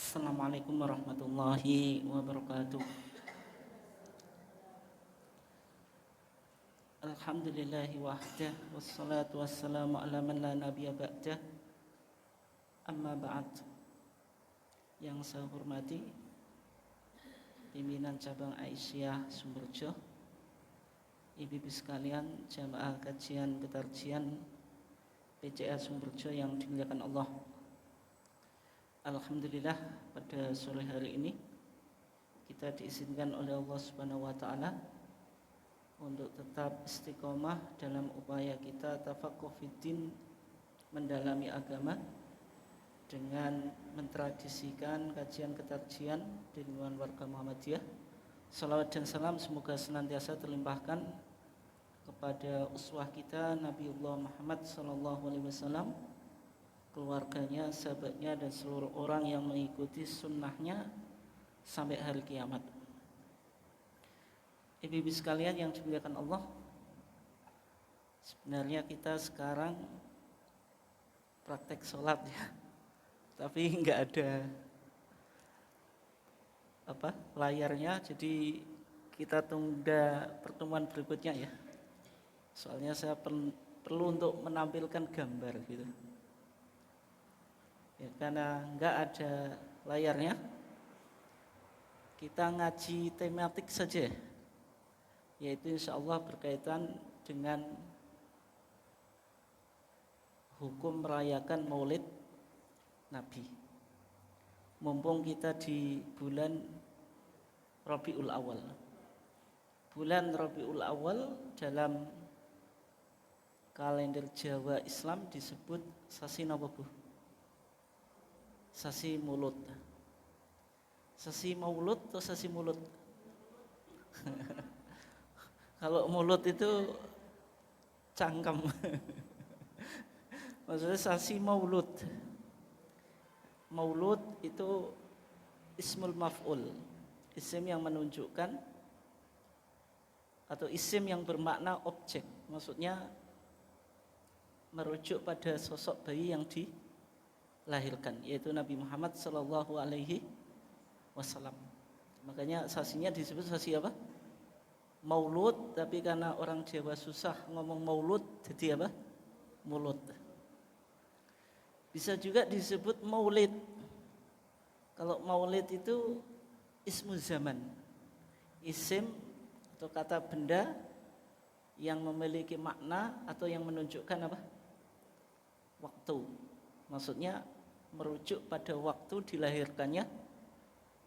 Assalamualaikum warahmatullahi wabarakatuh. Alhamdulillahi wahdah, wassalatu wassalamu ala man la nabiyya ba'dah. Amma ba'd. Yang saya hormati pimpinan cabang Aisyah Sumberjo, ibu-ibu sekalian, jamaah kajian petarjian PCA Sumberjo yang dimuliakan Allah. Alhamdulillah, pada sore hari ini kita diizinkan oleh Allah Subhanahu wa taala untuk tetap istiqomah dalam upaya kita tafaqquh fiddin, mendalami agama dengan mentradisikan kajian ketarjian di lingkungan warga Muhammadiyah. Salawat dan salam semoga senantiasa terlimpahkan kepada uswah kita Nabiullah Muhammad sallallahu alaihi wasallam, keluarganya, sahabatnya, dan seluruh orang yang mengikuti sunnahnya sampai hari kiamat. Ibu-ibu sekalian yang dimuliakan Allah, sebenarnya kita sekarang praktek sholat ya, tapi nggak ada layarnya, jadi kita tunda pertemuan berikutnya ya. Soalnya saya perlu untuk menampilkan gambar gitu. Ya, karena nggak ada layarnya, kita ngaji tematik saja, yaitu insya Allah berkaitan dengan hukum merayakan Maulid Nabi. Mumpung kita di bulan Rabiul Awal. Bulan Rabiul Awal dalam kalender Jawa Islam disebut sasi napa Bu? Sasi Mulut. Sasi Maulud atau sasi mulut? Kalau mulut itu cangkem. Maksudnya sasi Maulud. Maulud itu ismul maf'ul, isim yang menunjukkan atau isim yang bermakna objek. Maksudnya merujuk pada sosok bayi yang dilahirkan, yaitu Nabi Muhammad sallallahu alaihi wasallam. Makanya sasinya disebut sasi apa? Maulud, tapi karena orang Jawa susah ngomong maulud, jadi apa? Mulut. Bisa juga disebut maulid. Kalau maulid itu ismu zaman, isim atau kata benda yang memiliki makna atau yang menunjukkan apa? Waktu. Maksudnya merujuk pada waktu dilahirkannya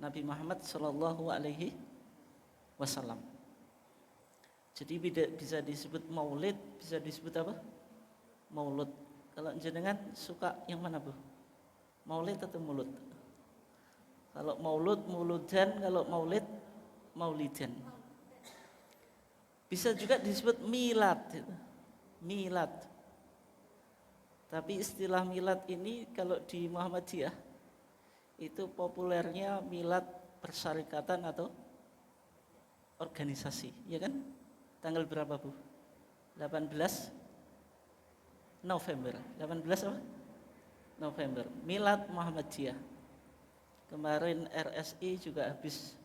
Nabi Muhammad sallallahu alaihi wasallam. Jadi bisa disebut maulid, bisa disebut apa? Maulud. Kalau jenengan suka yang mana Bu? Maulid atau mulut? Kalau maulud, muludan. Kalau maulid, maulidan. Bisa juga disebut milad. Milad. Tapi istilah milad ini kalau di Muhammadiyah itu populernya milad persyarikatan atau organisasi, ya kan? Tanggal berapa Bu? 18 November. 18 apa? November. Milad Muhammadiyah. Kemarin RSI juga habis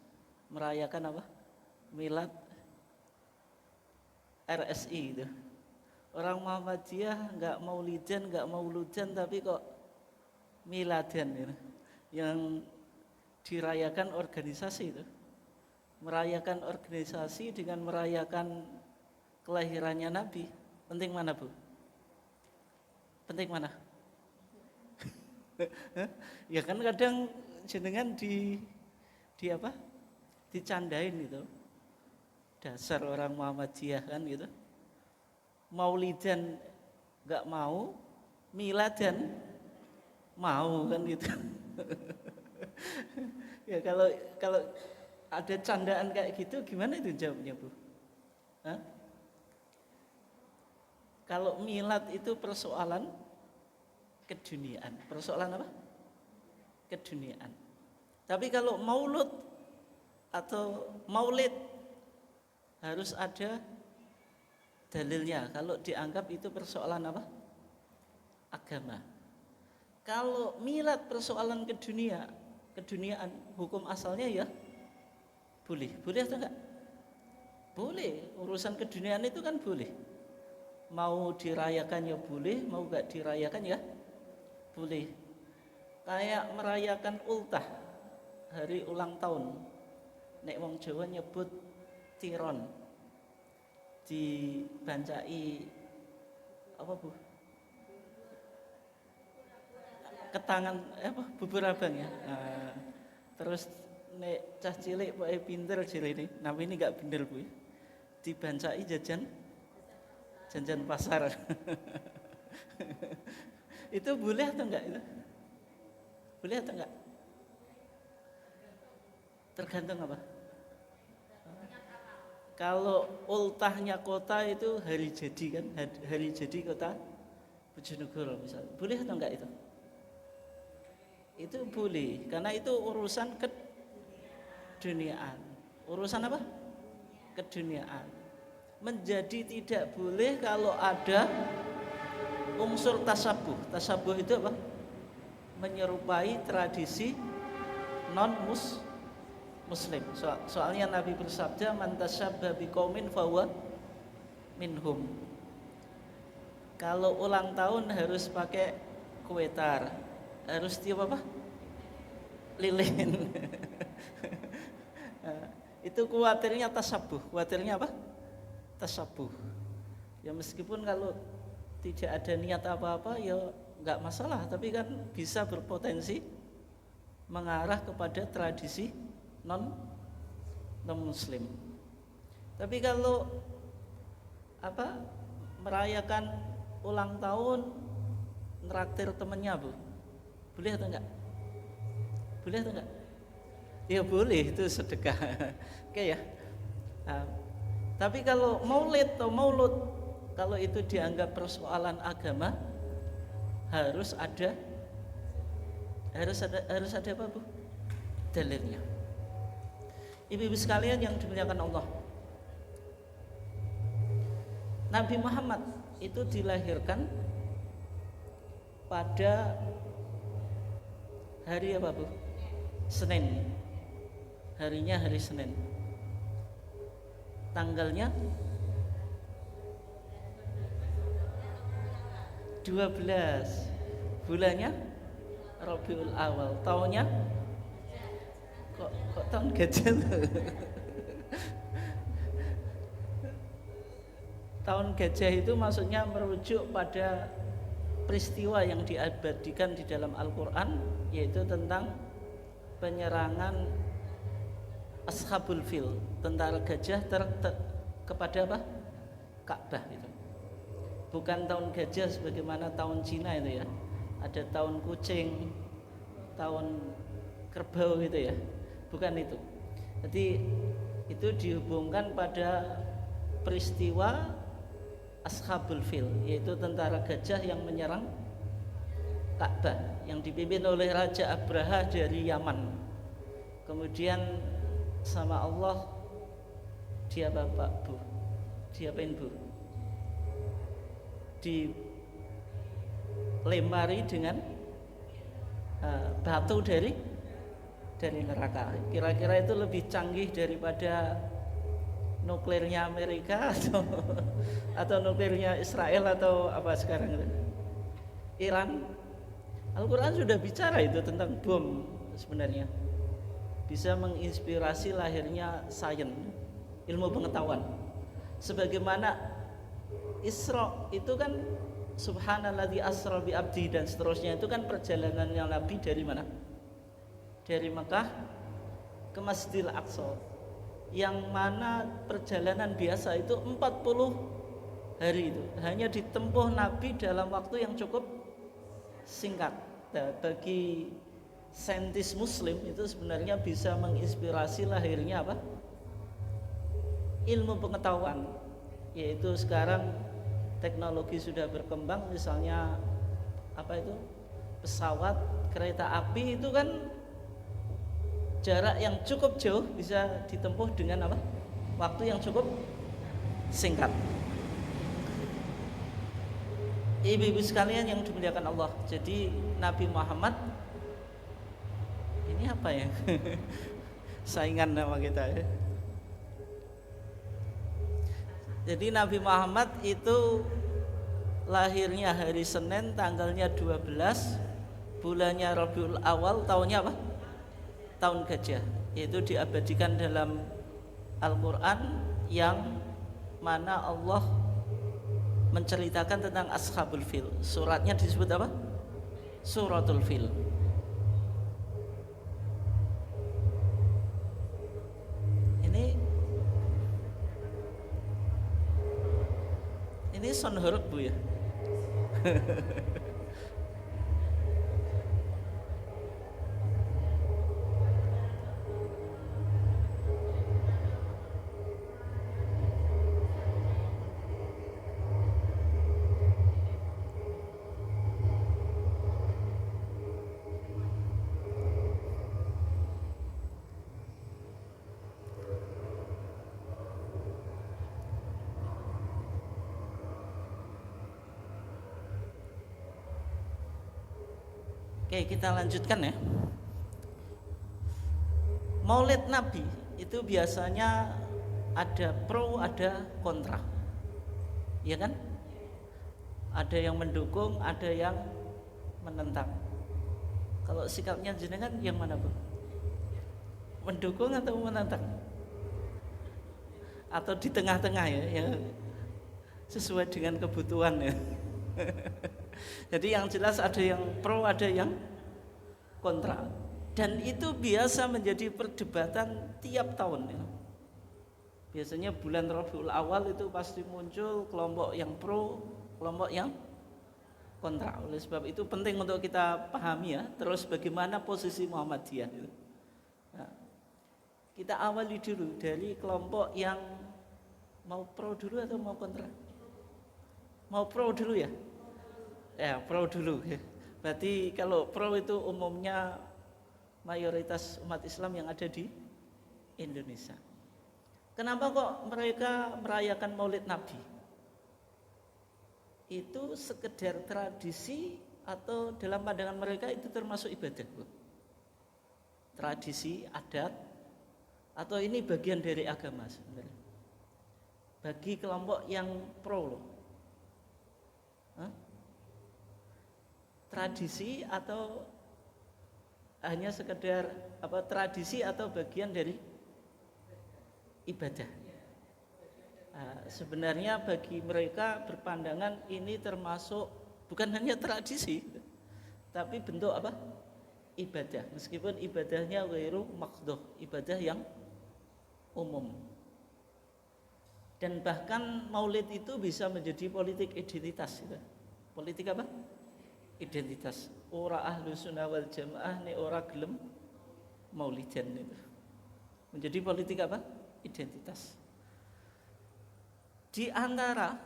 merayakan apa? Milad RSI itu. Orang Muhammadiyah nggak maulidan, nggak mauludan, tapi kok miladan gitu. Yang dirayakan organisasi itu. Merayakan organisasi dengan merayakan kelahirannya Nabi. Penting mana Bu? Penting mana? Ya kan kadang jenengan di apa? Dicandain gitu. Dasar orang Muhammadiyah kan gitu. Maulidan nggak mau, miladan mau kan gitu. Ya kalau ada candaan kayak gitu, gimana itu jawabnya Bu? Hah? Kalau milad itu persoalan keduniaan. Persoalan apa? Keduniaan. Tapi kalau maulud atau maulid harus ada dalilnya. Kalau dianggap itu persoalan apa? Agama. Kalau milad persoalan ke dunia, keduniaan, hukum asalnya ya boleh. Boleh atau enggak? Boleh. Urusan keduniaan itu kan boleh. Mau dirayakan ya boleh, mau enggak dirayakan ya boleh. Kayak merayakan ultah, hari ulang tahun. Nek wong Jawa nyebut tiron. Dibancai apa Bu? Ketangan apa bubur abang ya. Nah, terus nek cah cilik pokoke pinter ini. Nama ini enggak bener Bu. Dibancai jajan pasar. Itu boleh atau enggak itu? Boleh atau enggak? Tergantung apa? Kalau ultahnya kota itu hari jadi kan, hari jadi kota Bojonegoro misalnya. Boleh atau enggak itu? Itu boleh, karena itu urusan keduniaan. Urusan apa? Keduniaan. Menjadi tidak boleh kalau ada unsur tasabuh. Tasabuh itu apa? Menyerupai tradisi non-muslim. Soalnya Nabi bersabda, man tasyabbaha biqaumin fahuwa minhum. Kalau ulang tahun harus pakai kue tar, harus tiup apa? Lilin. Itu khawatirnya tasabuh. Khawatirnya apa? Tasabuh. Ya meskipun kalau tidak ada niat apa-apa ya enggak masalah, tapi kan bisa berpotensi mengarah kepada tradisi non muslim. Tapi kalau apa merayakan ulang tahun neraktir temennya Bu, boleh atau enggak? Boleh atau enggak? Ya boleh, itu sedekah. Oke ya. Nah, tapi kalau maulid atau maulud, kalau itu dianggap persoalan agama, harus ada apa Bu? Dalilnya. Ibu-ibu sekalian yang dimuliakan Allah, Nabi Muhammad itu dilahirkan pada hari apa Bu? Senin. Harinya hari Senin. Tanggalnya 12. Bulannya Rabiul Awal. Tahunnya kok tahun gajah. Tahun gajah itu maksudnya merujuk pada peristiwa yang diabadikan di dalam Al-Qur'an, yaitu tentang penyerangan Ashabul Fil, tentara gajah kepada apa? Ka'bah itu. Bukan tahun gajah sebagaimana tahun Cina itu ya. Ada tahun kucing, tahun kerbau gitu ya. Bukan itu. Jadi itu dihubungkan pada peristiwa Ashabul Fil, yaitu tentara gajah yang menyerang Ka'bah yang dipimpin oleh Raja Abraha dari Yaman. Kemudian sama Allah dia bapak Bu, diapain Bu? Dilempari dengan batu dari neraka. Kira-kira itu lebih canggih daripada nuklirnya Amerika atau nuklirnya Israel atau apa sekarang itu? Iran. Al-Quran sudah bicara itu tentang bom sebenarnya. Bisa menginspirasi lahirnya sains, ilmu pengetahuan. Sebagaimana Isra itu kan subhanalladzi asra bi abdi dan seterusnya, itu kan perjalanannya Nabi dari mana? Dari Mekah ke Masjidil Aqsa. Yang mana perjalanan biasa itu 40 hari itu hanya ditempuh Nabi dalam waktu yang cukup singkat. Nah, bagi saintis muslim itu sebenarnya bisa menginspirasi lahirnya apa? Ilmu pengetahuan, yaitu sekarang teknologi sudah berkembang, misalnya apa itu? Pesawat, kereta api itu kan jarak yang cukup jauh bisa ditempuh dengan apa? Waktu yang cukup singkat. Ibu-ibu sekalian yang dimuliakan Allah, jadi Nabi Muhammad ini apa siapa ya? Saingan sama kita ya. Jadi Nabi Muhammad itu lahirnya hari Senin, tanggalnya 12, bulannya Rabiul Awal, tahunnya apa? Tahun gajah. Yaitu diabadikan dalam Al-Quran yang mana Allah menceritakan tentang Ashabul Fil. Suratnya disebut apa? Suratul Fil. Ini sound horeg Bu ya. Oke, kita lanjutkan ya. Maulid Nabi itu biasanya ada pro, ada kontra. Iya kan? Ada yang mendukung, ada yang menentang. Kalau sikapnya jenengan yang mana, Bu? Mendukung atau menentang? Atau di tengah-tengah ya, yang sesuai dengan kebutuhan ya. Jadi yang jelas ada yang pro, ada yang kontra. Dan itu biasa menjadi perdebatan tiap tahun ya. Biasanya bulan Rabiul Awal itu pasti muncul kelompok yang pro, kelompok yang kontra. Oleh sebab itu penting untuk kita pahami ya, terus bagaimana posisi Muhammadiyah itu. Nah, kita awali dulu dari kelompok yang mau pro dulu atau mau kontra? Mau pro dulu ya? Ya, pro dulu. Berarti kalau pro itu umumnya mayoritas umat Islam yang ada di Indonesia. Kenapa kok mereka merayakan Maulid Nabi? Itu sekedar tradisi atau dalam pandangan mereka itu termasuk ibadah? Tradisi, adat, atau ini bagian dari agama sebenarnya? Bagi kelompok yang pro loh. Tradisi atau hanya sekedar tradisi atau bagian dari ibadah? Sebenarnya bagi mereka berpandangan ini termasuk bukan hanya tradisi, tapi bentuk ibadah. Meskipun ibadahnya ghairu maqduh, ibadah yang umum. Dan bahkan maulid itu bisa menjadi politik identitas gitu. Politik apa? Identitas. Ora ahlu sunnah wal jamaah nih ora gelem maulidan itu. Menjadi politik apa? Identitas. Di antara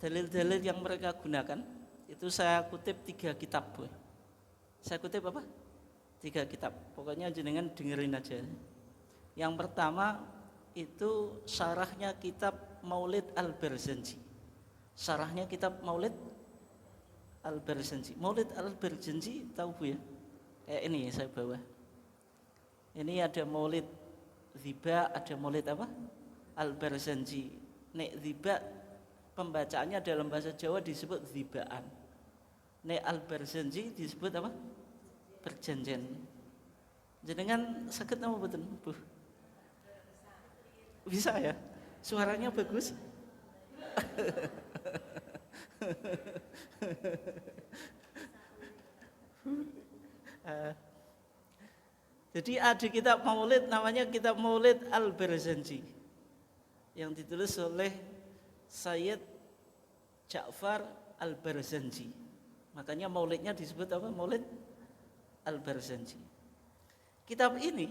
dalil-dalil yang mereka gunakan itu saya kutip 3 kitab. Saya kutip apa? 3 kitab. Pokoknya jenengan dengerin aja. Yang pertama itu syarahnya kitab Maulid Al-Barzanji. Syarahnya kitab Maulid Al-Barzanji. Maulid Al-Barzanji tahu Bu ya? Ini saya bawa. Ini ada Maulid Ziba, ada Maulid apa? Al-Barzanji. Nek Ziba pembacaannya dalam bahasa Jawa disebut zibaan. Nek Al-Barzanji disebut apa? Perjanjian. Jenengan sakit nama betul Bu? Bisa ya? Suaranya bagus. Jadi ada kitab Maulid namanya kitab Maulid Al-Barzanji yang ditulis oleh Sayyid Ja'far Al-Barzanji. Makanya maulidnya disebut apa? Maulid Al-Barzanji. Kitab ini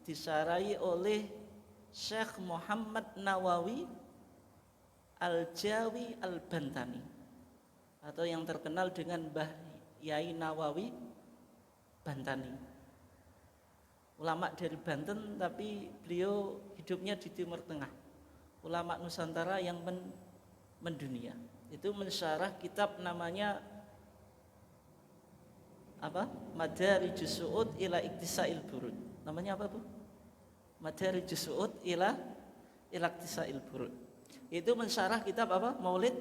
disarai oleh Syekh Muhammad Nawawi Al-Jawi Al-Bantani atau yang terkenal dengan Mbah Yai Nawawi Bantani. Ulama dari Banten tapi beliau hidupnya di Timur Tengah. Ulama Nusantara yang mendunia. Itu mensyarah kitab namanya apa? Madarijus Su'ud ila Iktisail Burud. Namanya apa, Bu? Madarijus Su'ud ila Ilaktisail Furu'. Itu mensyarah kitab apa? Maulid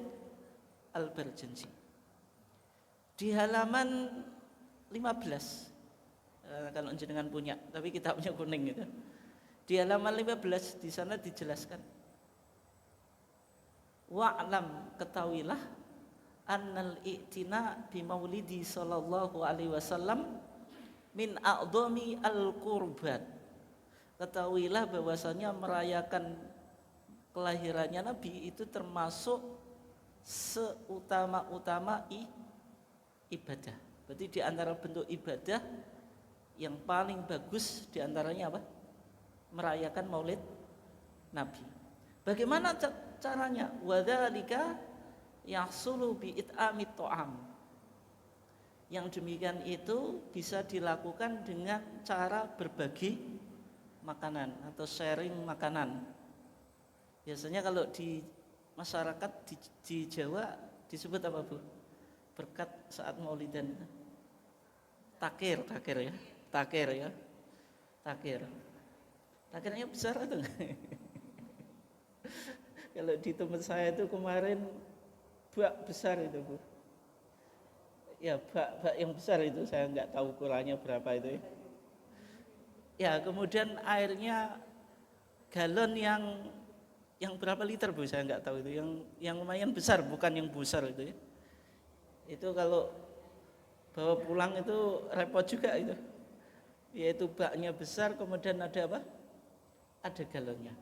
Al-Barjanji. Di halaman 15, kalau jenengan punya, tapi kitabnya kuning gitu. Di halaman 15 di sana dijelaskan, wa'lam, ketahuilah, annal i'tina bi maulidi sallallahu alaihi wasallam min a'dhami al-qurbat. Ketahuilah bahwasanya merayakan kelahirannya Nabi itu termasuk seutama-utama ibadah. Berarti di antara bentuk ibadah yang paling bagus di antaranya apa? Merayakan Maulid Nabi. Bagaimana caranya? Wadzalika yahsulu bi it'amit ta'am. Yang demikian itu bisa dilakukan dengan cara berbagi makanan atau sharing makanan. Biasanya kalau di masyarakat di Jawa disebut apa, Bu? Berkat saat Maulidan. Takir ya. Takirnya besar atau enggak? Kalau di tempat saya itu kemarin bak besar itu, Bu. Ya, bak yang besar itu, saya enggak tahu ukurannya berapa itu ya. Ya, kemudian airnya galon yang berapa liter, Bu? Saya enggak tahu itu. Yang lumayan besar, bukan yang besar itu ya. Itu kalau bawa pulang itu repot juga itu. Yaitu baknya besar, kemudian ada apa? Ada galonnya.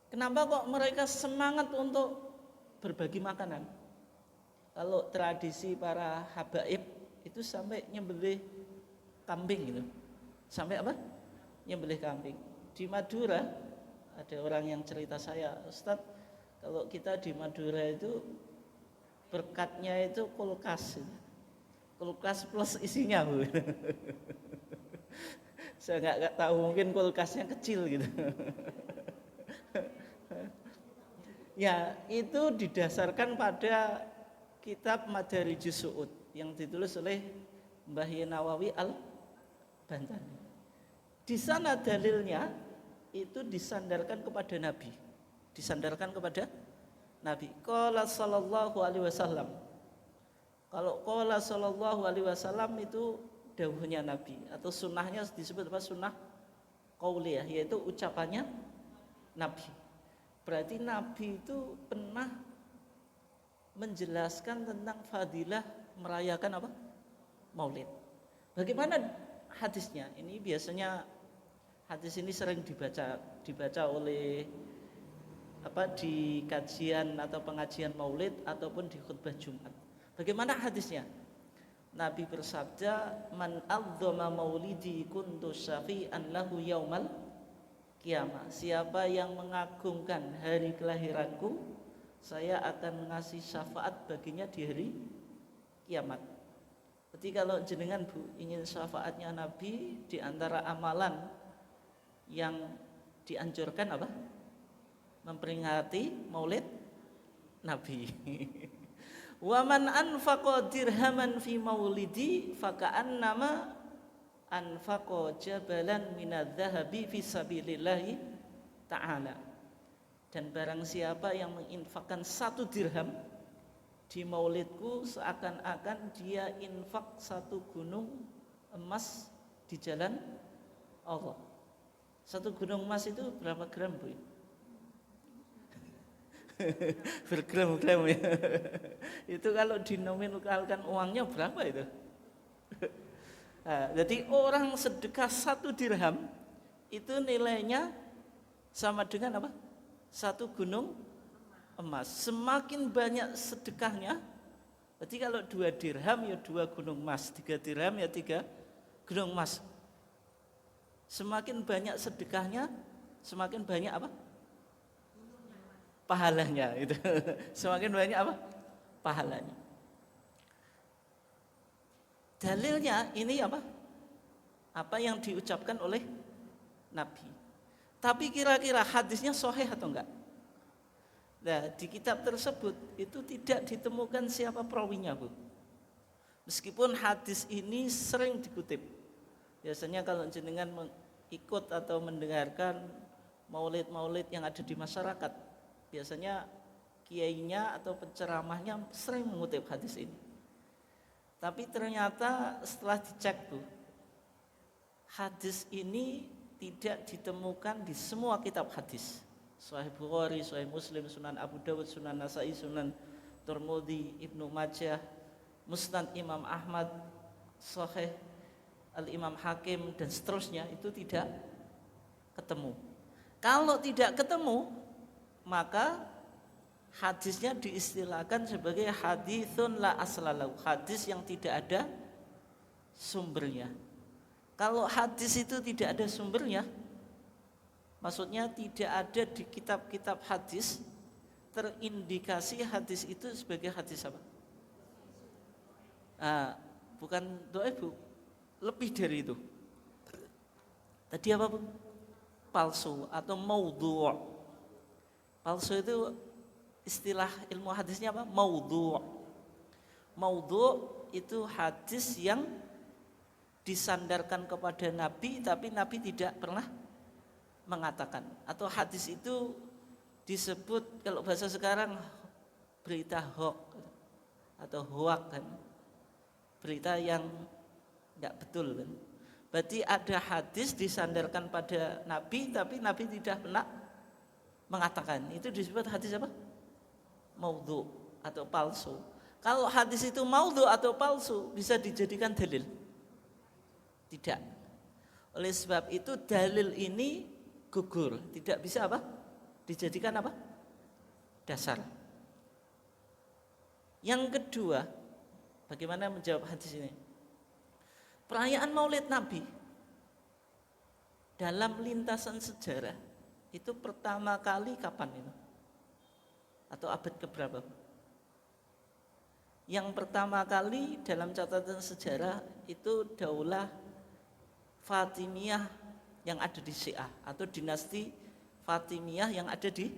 Kenapa kok mereka semangat untuk berbagi makanan? Kalau tradisi para habaib itu sampai nyembelih kambing gitu. Sampai apa? Nyembelih kambing. Di Madura ada orang yang cerita saya, Ustadz, kalau kita di Madura itu berkatnya itu kulkas. Kulkas plus isinya, Bu. Saya nggak tahu, mungkin kulkasnya kecil gitu. Ya, itu didasarkan pada kitab Madarijus Su'ud yang ditulis oleh Mbah Nawawi Al-Bantani. Di sana dalilnya itu disandarkan kepada Nabi. Disandarkan kepada Nabi. Qala sallallahu alaihi wasallam. Kalau qala sallallahu alaihi wasallam itu dawuhnya Nabi atau sunnahnya disebut apa? Sunnah qauliyah, yaitu ucapannya Nabi. Berarti Nabi itu pernah menjelaskan tentang fadilah merayakan apa? Maulid. Bagaimana hadisnya? Ini biasanya hadis ini sering dibaca oleh di kajian atau pengajian Maulid ataupun di khutbah Jumat. Bagaimana hadisnya? Nabi bersabda, "Man adzama maulidi kuntu syafi'an lahu yaumal kiamah." Siapa yang mengagungkan hari kelahiranku, saya akan mengasih syafaat baginya di hari kiamat. Jadi kalau jenengan, Bu, ingin syafaatnya Nabi, di antara amalan yang dianjurkan apa? Memperingati Maulid Nabi. Wa man anfaqa dirhaman fi maulidi faka'annama anfaqa jabalan minadz-dzahabi fi sabilillahi ta'ala. Dan barang siapa yang menginfakkan 1 dirham di maulidku, seakan-akan dia infak 1 gunung emas di jalan Allah. 1 gunung emas itu berapa gram, Bu? Bergram-gram ya. Itu kalau dinominalkan uangnya berapa itu? Nah, jadi orang sedekah 1 dirham itu nilainya sama dengan apa? 1 gunung emas. Semakin banyak sedekahnya, berarti kalau 2 dirham ya 2 gunung emas, 3 dirham ya 3 gunung emas. Semakin banyak sedekahnya, semakin banyak apa? Pahalanya itu. Semakin banyak apa? Pahalanya. Dalilnya ini apa? Apa yang diucapkan oleh Nabi. Tapi kira-kira hadisnya sahih atau enggak? Nah, di kitab tersebut itu tidak ditemukan siapa perawinya, Bu. Meskipun hadis ini sering dikutip. Biasanya kalau jenengan ikut atau mendengarkan maulid-maulid yang ada di masyarakat, biasanya kiainya atau penceramahnya sering mengutip hadis ini. Tapi ternyata setelah dicek tuh, hadis ini tidak ditemukan di semua kitab hadis. Sahih Bukhari, Sahih Muslim, Sunan Abu Dawud, Sunan Nasai, Sunan Tirmidzi, Ibnu Majah, Musnad Imam Ahmad, Sahih Al-Imam Hakim dan seterusnya, itu tidak ketemu. Kalau tidak ketemu, maka hadisnya diistilahkan sebagai haditsun la aslalahu, hadis yang tidak ada sumbernya. Kalau hadis itu tidak ada sumbernya, maksudnya tidak ada di kitab-kitab hadis terindikasi hadis itu sebagai hadis apa? Bukan dhaif, Bu. Lebih dari itu. Tadi apa, Bu? Palsu atau maudhu'. Palsu itu istilah ilmu hadisnya apa? Maudhu'. Maudhu' itu hadis yang disandarkan kepada Nabi tapi Nabi tidak pernah mengatakan, atau hadis itu disebut kalau bahasa sekarang berita hoax atau hoax kan, berita yang tidak betul kan. Berarti ada hadis disandarkan pada Nabi tapi Nabi tidak pernah mengatakan, itu disebut hadis apa? Maudhu' atau palsu. Kalau hadis itu maudhu' atau palsu bisa dijadikan dalil? Tidak. Oleh sebab itu dalil ini gugur, tidak bisa apa? Dijadikan apa? Dasar. Yang kedua, bagaimana menjawab hadis ini? Perayaan Maulid Nabi dalam lintasan sejarah itu pertama kali kapan itu? Atau abad keberapa? Yang pertama kali dalam catatan sejarah itu Daulah Fatimiyah yang ada di Syiah atau dinasti Fatimiyah yang ada di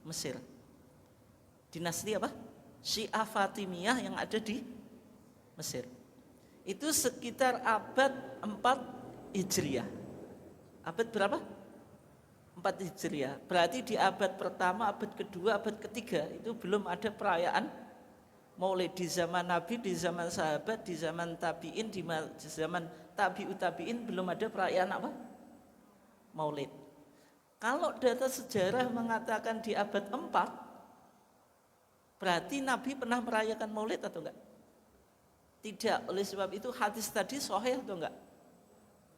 Mesir. Dinasti apa? Syiah Fatimiyah yang ada di Mesir. Itu sekitar abad 4 Hijriah. Abad berapa? 4 Hijriah. Berarti di abad pertama, abad kedua, abad ketiga itu belum ada perayaan Maulid. Di zaman Nabi, di zaman sahabat, di zaman tabi'in, di zaman tabi'ut tabi'in belum ada perayaan apa? Maulid. Kalau data sejarah mengatakan di abad 4, berarti Nabi pernah merayakan Maulid atau enggak? Tidak. Oleh sebab itu hadis tadi sahih atau enggak?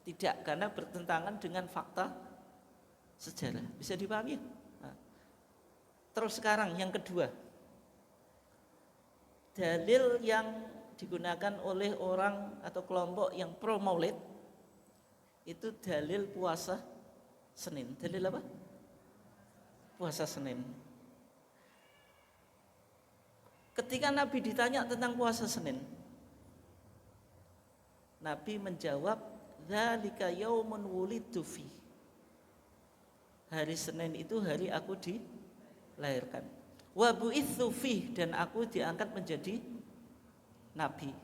Tidak, karena bertentangan dengan fakta sejarah. Bisa dipahami? Nah. Terus sekarang yang kedua, dalil yang digunakan oleh orang atau kelompok yang pro Maulid itu dalil puasa Senin. Dalil apa? Puasa Senin. Ketika Nabi ditanya tentang puasa Senin, Nabi menjawab, "Dzalika yaumun wulidtu fi." Hari Senin itu hari aku dilahirkan. Wa bu'itsu fi, dan aku diangkat menjadi nabi.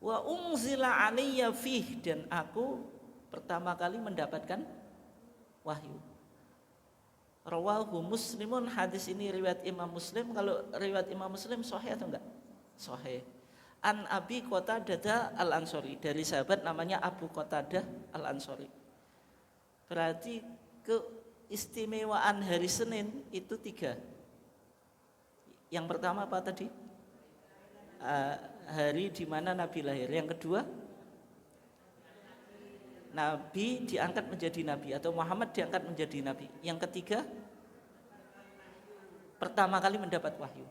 Wa unzila alayya fi, dan aku pertama kali mendapatkan wahyu. Rawahu Muslimun, hadis ini riwayat Imam Muslim. Kalau riwayat Imam Muslim sahih atau enggak? Sahih. An Abi Qatadah Al-Ansari, dari sahabat namanya Abu Qatadah Al-Ansari. Berarti keistimewaan hari Senin itu 3. Yang pertama apa tadi? Hari di mana Nabi lahir. Yang kedua, Nabi diangkat menjadi Nabi atau Muhammad diangkat menjadi Nabi. Yang ketiga, pertama kali mendapat wahyu.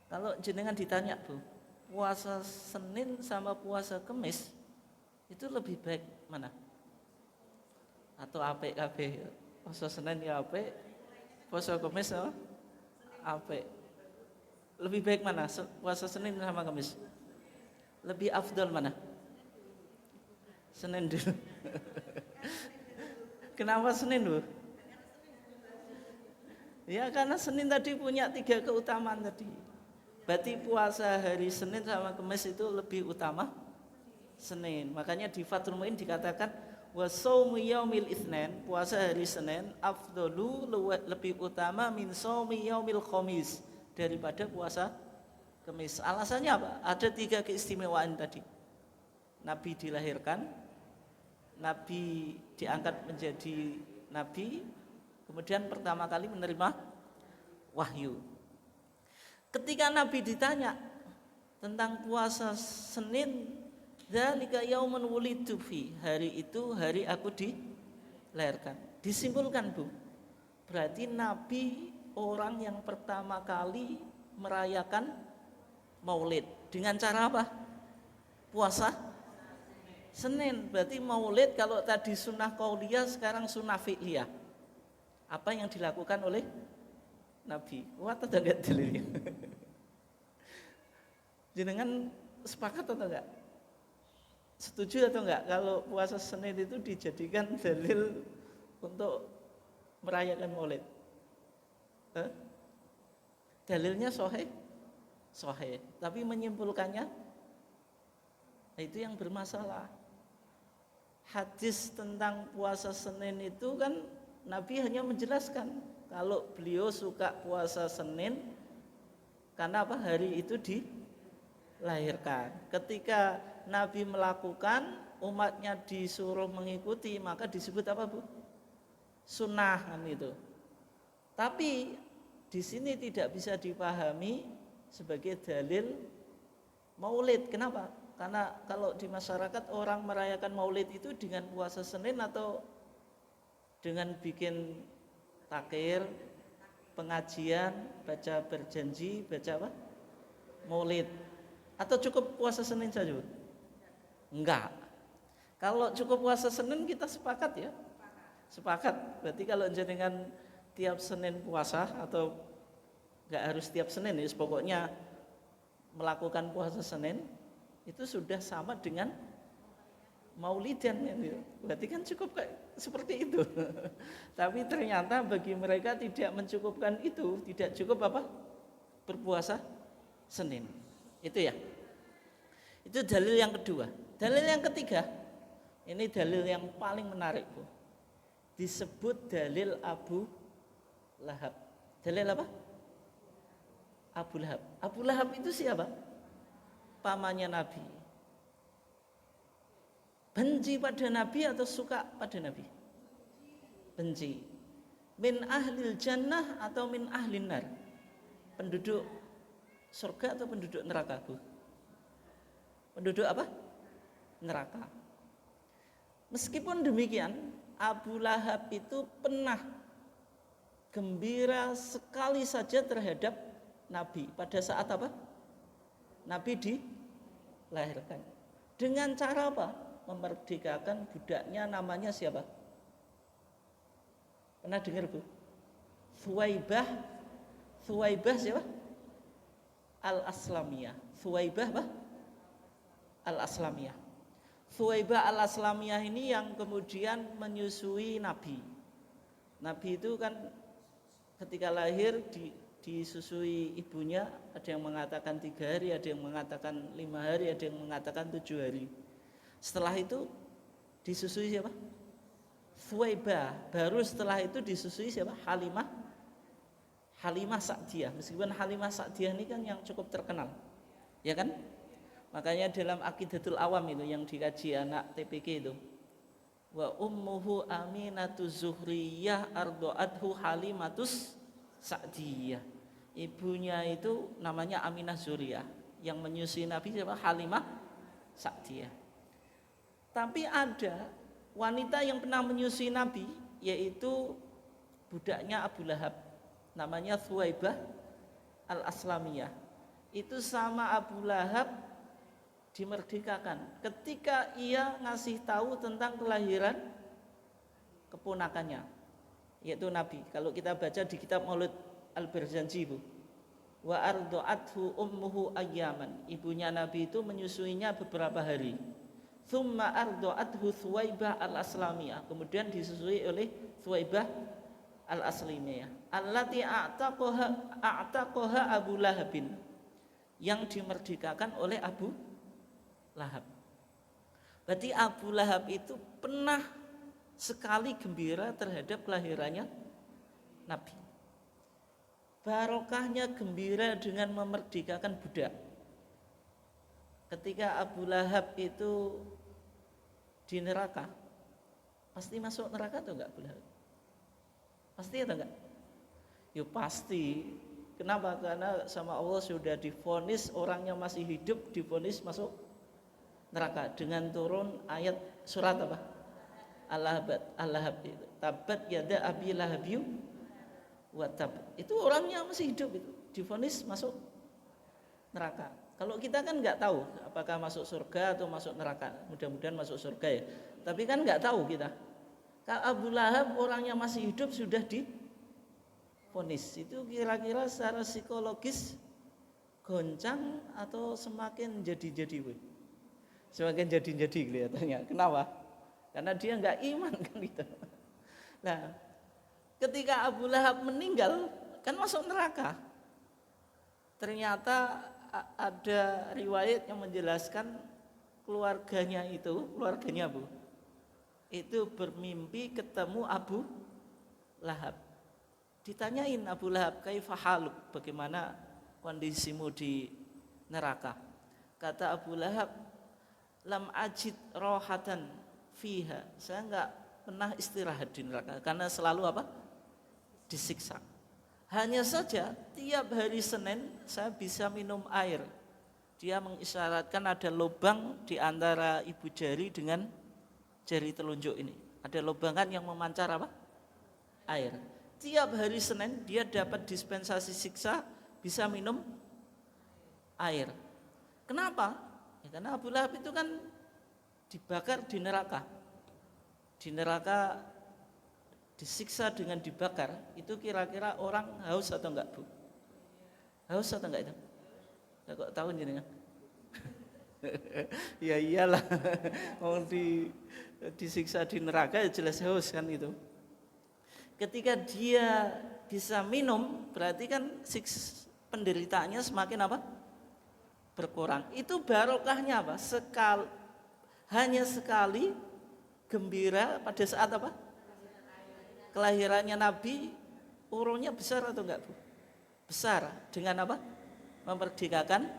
Kalau jenengan ditanya, Bu, puasa Senin sama puasa Kamis itu lebih baik mana? Atau apik kabeh? Puasa Senin ya apik, puasa Kamis apa? Apik. Lebih baik mana? Puasa Senin sama Kamis? Lebih afdal mana? Senin dulu. Kenapa Senin, Bu? Ya karena Senin tadi punya 3 keutamaan tadi. Berarti puasa hari Senin sama Kamis itu lebih utama Senin. Makanya di Fathul Muin dikatakan wa shaumu yaumil itsnain, puasa hari Senin afdalu, lebih utama min shaumi yaumil khamis, daripada puasa Kamis. Alasannya apa? Ada 3 keistimewaan tadi. Nabi dilahirkan, Nabi diangkat menjadi nabi, kemudian pertama kali menerima wahyu. Ketika Nabi ditanya tentang puasa Senin, dzalika yaumun wulidtu fi, hari itu hari aku dilahirkan. Disimpulkan, Bu, berarti Nabi orang yang pertama kali merayakan Maulid dengan cara apa? Puasa Senin. Berarti Maulid kalau tadi sunnah qauliyah, sekarang sunnah fi'liyah. Apa yang dilakukan oleh Nabi? Wah, atau enggak dalilnya? Jenengan sepakat atau enggak? Setuju atau enggak kalau puasa Senin itu dijadikan dalil untuk merayakan Maulid? Dalilnya sahih? Sahih. Tapi menyimpulkannya itu yang bermasalah. Hadis tentang puasa Senin itu kan Nabi hanya menjelaskan kalau beliau suka puasa Senin karena apa? Hari itu dilahirkan. Ketika Nabi melakukan, umatnya disuruh mengikuti, maka disebut apa, Bu? Sunnah kan itu. Tapi di sini tidak bisa dipahami sebagai dalil Maulid. Kenapa? Karena kalau di masyarakat orang merayakan Maulid itu dengan puasa Senin atau dengan bikin takir, pengajian, baca berjanji, baca apa? Maulid. Atau cukup puasa Senin saja? Enggak. Kalau cukup puasa Senin kita sepakat ya? Sepakat. Berarti kalau jenengan tiap Senin puasa atau enggak harus tiap Senin ya, pokoknya melakukan puasa Senin itu sudah sama dengan Maulidan ya. Berarti kan cukup kayak seperti itu. Tapi ternyata bagi mereka tidak mencukupkan itu, tidak cukup apa? Berpuasa Senin. Itu ya. Itu dalil yang kedua. Dalil yang ketiga, ini dalil yang paling menarik, Bu. Disebut dalil Abu Lahab. Dalil apa? Abu Lahab. Abu Lahab itu siapa? Pamannya Nabi. Benci pada Nabi atau suka pada Nabi? Benci. Min ahlil jannah atau min ahlin nar? Penduduk surga atau penduduk neraka, Bu? Penduduk apa? Neraka. Meskipun demikian, Abu Lahab itu pernah gembira sekali saja terhadap Nabi. Pada saat apa? Nabi dilahirkan. Dengan cara apa? Memerdekakan budaknya, namanya siapa? Pernah dengar, Bu? Thuwaibah. Thuwaibah siapa? Al-Aslamiyah. Thuwaibah apa? Al-Aslamiyah. Thuwaibah Al-Aslamiyah ini yang kemudian menyusui Nabi. Nabi itu kan ketika lahir disusui ibunya, ada yang mengatakan 3 hari, ada yang mengatakan 5 hari, ada yang mengatakan 7 hari. Setelah itu disusui siapa? Thuwaibah. Baru setelah itu disusui siapa? Halimah Sa'diyah. Meskipun Halimah Sa'diyah ini kan yang cukup terkenal, ya kan? Makanya dalam Aqidatul Awam itu yang dikaji anak TPK itu, wa ummuhu Aminatu Zuhriyah ardo'athu Halimatus Sa'diyah. Ibunya itu namanya Aminah Zuhriyah, yang menyusui Nabi siapa? Halimah Sa'diyah. Tapi ada wanita yang pernah menyusui Nabi, yaitu budaknya Abu Lahab, namanya Thuwaibah Al-Aslamiyah. Itu sama Abu Lahab dimerdekakan ketika ia ngasih tahu tentang kelahiran keponakannya, yaitu Nabi. Kalau kita baca di kitab Maulid Al-Barzanji, Bu, wa ardo'athu ummuhu ayyaman, ibunya Nabi itu menyusuinya beberapa hari. Thumma ardo'athu Thuwaibah Al-Aslamiyah, kemudian disusui oleh Thuwaibah Al-Aslamiyah, allati a'taqaha Abu Lahabin, yang dimerdekakan oleh Abu Lahab. Berarti Abu Lahab itu pernah sekali gembira terhadap kelahirannya Nabi. Barokahnya gembira dengan memerdekakan budak. Ketika Abu Lahab itu di neraka, pasti masuk neraka atau enggak Abu Lahab? Pasti atau enggak? Ya pasti. Kenapa? Karena sama Allah sudah divonis orang yang masih hidup divonis masuk neraka dengan turun ayat surat apa? Al-Lahab itu. Tabat yada abi lahabyu wa tab. Itu orangnya masih hidup itu divonis masuk neraka. Kalau kita kan nggak tahu apakah masuk surga atau masuk neraka. Mudah-mudahan masuk surga ya. Tapi kan nggak tahu kita. Kalau Abu Lahab orangnya masih hidup sudah divonis. Itu kira-kira secara psikologis goncang atau semakin jadi-jadi, semakin jadi-jadi kelihatannya. Kenapa? Karena dia nggak iman kan itu. Nah, ketika Abu Lahab meninggal kan masuk neraka. Ternyata ada riwayat yang menjelaskan keluarganya Bu, itu bermimpi ketemu Abu Lahab. Ditanyain Abu Lahab, kaifa haluk, bagaimana kondisimu di neraka? Kata Abu Lahab, lam ajid rohatan fiha, saya enggak pernah istirahat di neraka karena selalu apa? Disiksa. Hanya saja tiap hari Senin saya bisa minum air. Dia mengisyaratkan ada lubang di antara ibu jari dengan jari telunjuk ini. Ada lubangan yang memancar apa? Air. Tiap hari Senin dia dapat dispensasi siksa, bisa minum air. Kenapa? Ya, karena Abu Lahab itu kan dibakar di neraka. Di neraka disiksa dengan dibakar, itu kira-kira orang haus atau enggak Bu? Haus atau enggak itu? Ya, kok tahu jenengan? Ya iyalah, mau disiksa di neraka ya jelas haus kan itu. Ketika dia bisa minum, berarti kan penderitaannya semakin apa? Berkurang. Itu barokahnya apa? Hanya sekali gembira pada saat apa? Kelahirannya Nabi, urunnya besar atau enggak Bu? Besar. Dengan apa? Memerdekakan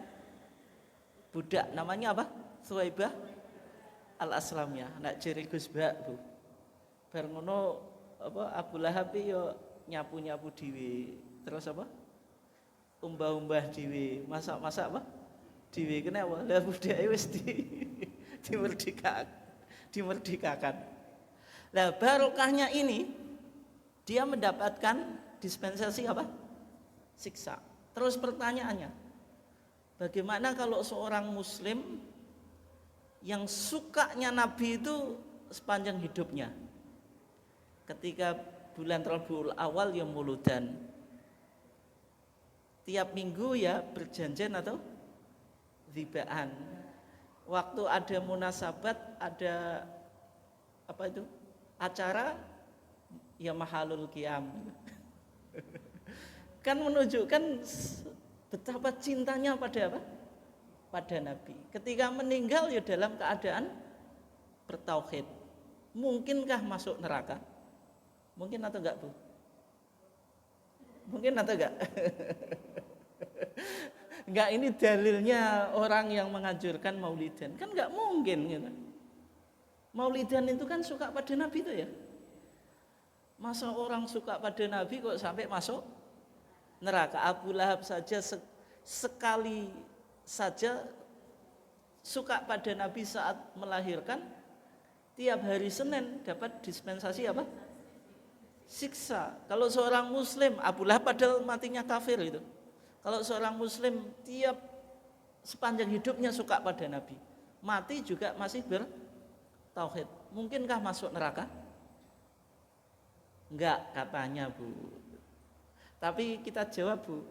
budak. Namanya apa? Suwaibah Al-Aslamiyah. Nak jeri Gus Bak Bu. Bar ngono apa Abu Lahab yo nyapu-nyapu dhewe. Terus apa? Umbah-umbah dhewe. Masak-masak apa? Dhewe kenapa? Lah budake wis dimerdekakan. Lah barokahnya ini dia mendapatkan dispensasi apa? Siksa. Terus pertanyaannya, bagaimana kalau seorang muslim yang sukanya Nabi itu sepanjang hidupnya? Ketika bulan Rabiul Awal ya muludan. Tiap minggu ya berjanjian atau dzibaan. Waktu ada munasabat, ada apa itu? Acara ya mahalul qiyam. Kan menunjukkan betapa cintanya pada apa? Pada Nabi. Ketika meninggal ya dalam keadaan bertauhid. Mungkinkah masuk neraka? Mungkin atau enggak Bu? Mungkin atau enggak? Enggak, ini dalilnya orang yang menganjurkan maulidan. Kan enggak mungkin gitu. Maulidan itu kan suka pada Nabi itu ya. Masa orang suka pada Nabi kok sampai masuk neraka? Abu Lahab saja sekali saja suka pada Nabi saat melahirkan, tiap hari Senin dapat dispensasi apa? Siksa. Kalau seorang muslim, Abu Lahab padahal matinya kafir itu. Kalau seorang muslim tiap sepanjang hidupnya suka pada Nabi, mati juga masih bertauhid, mungkinkah masuk neraka? Enggak katanya Bu. Tapi kita jawab Bu,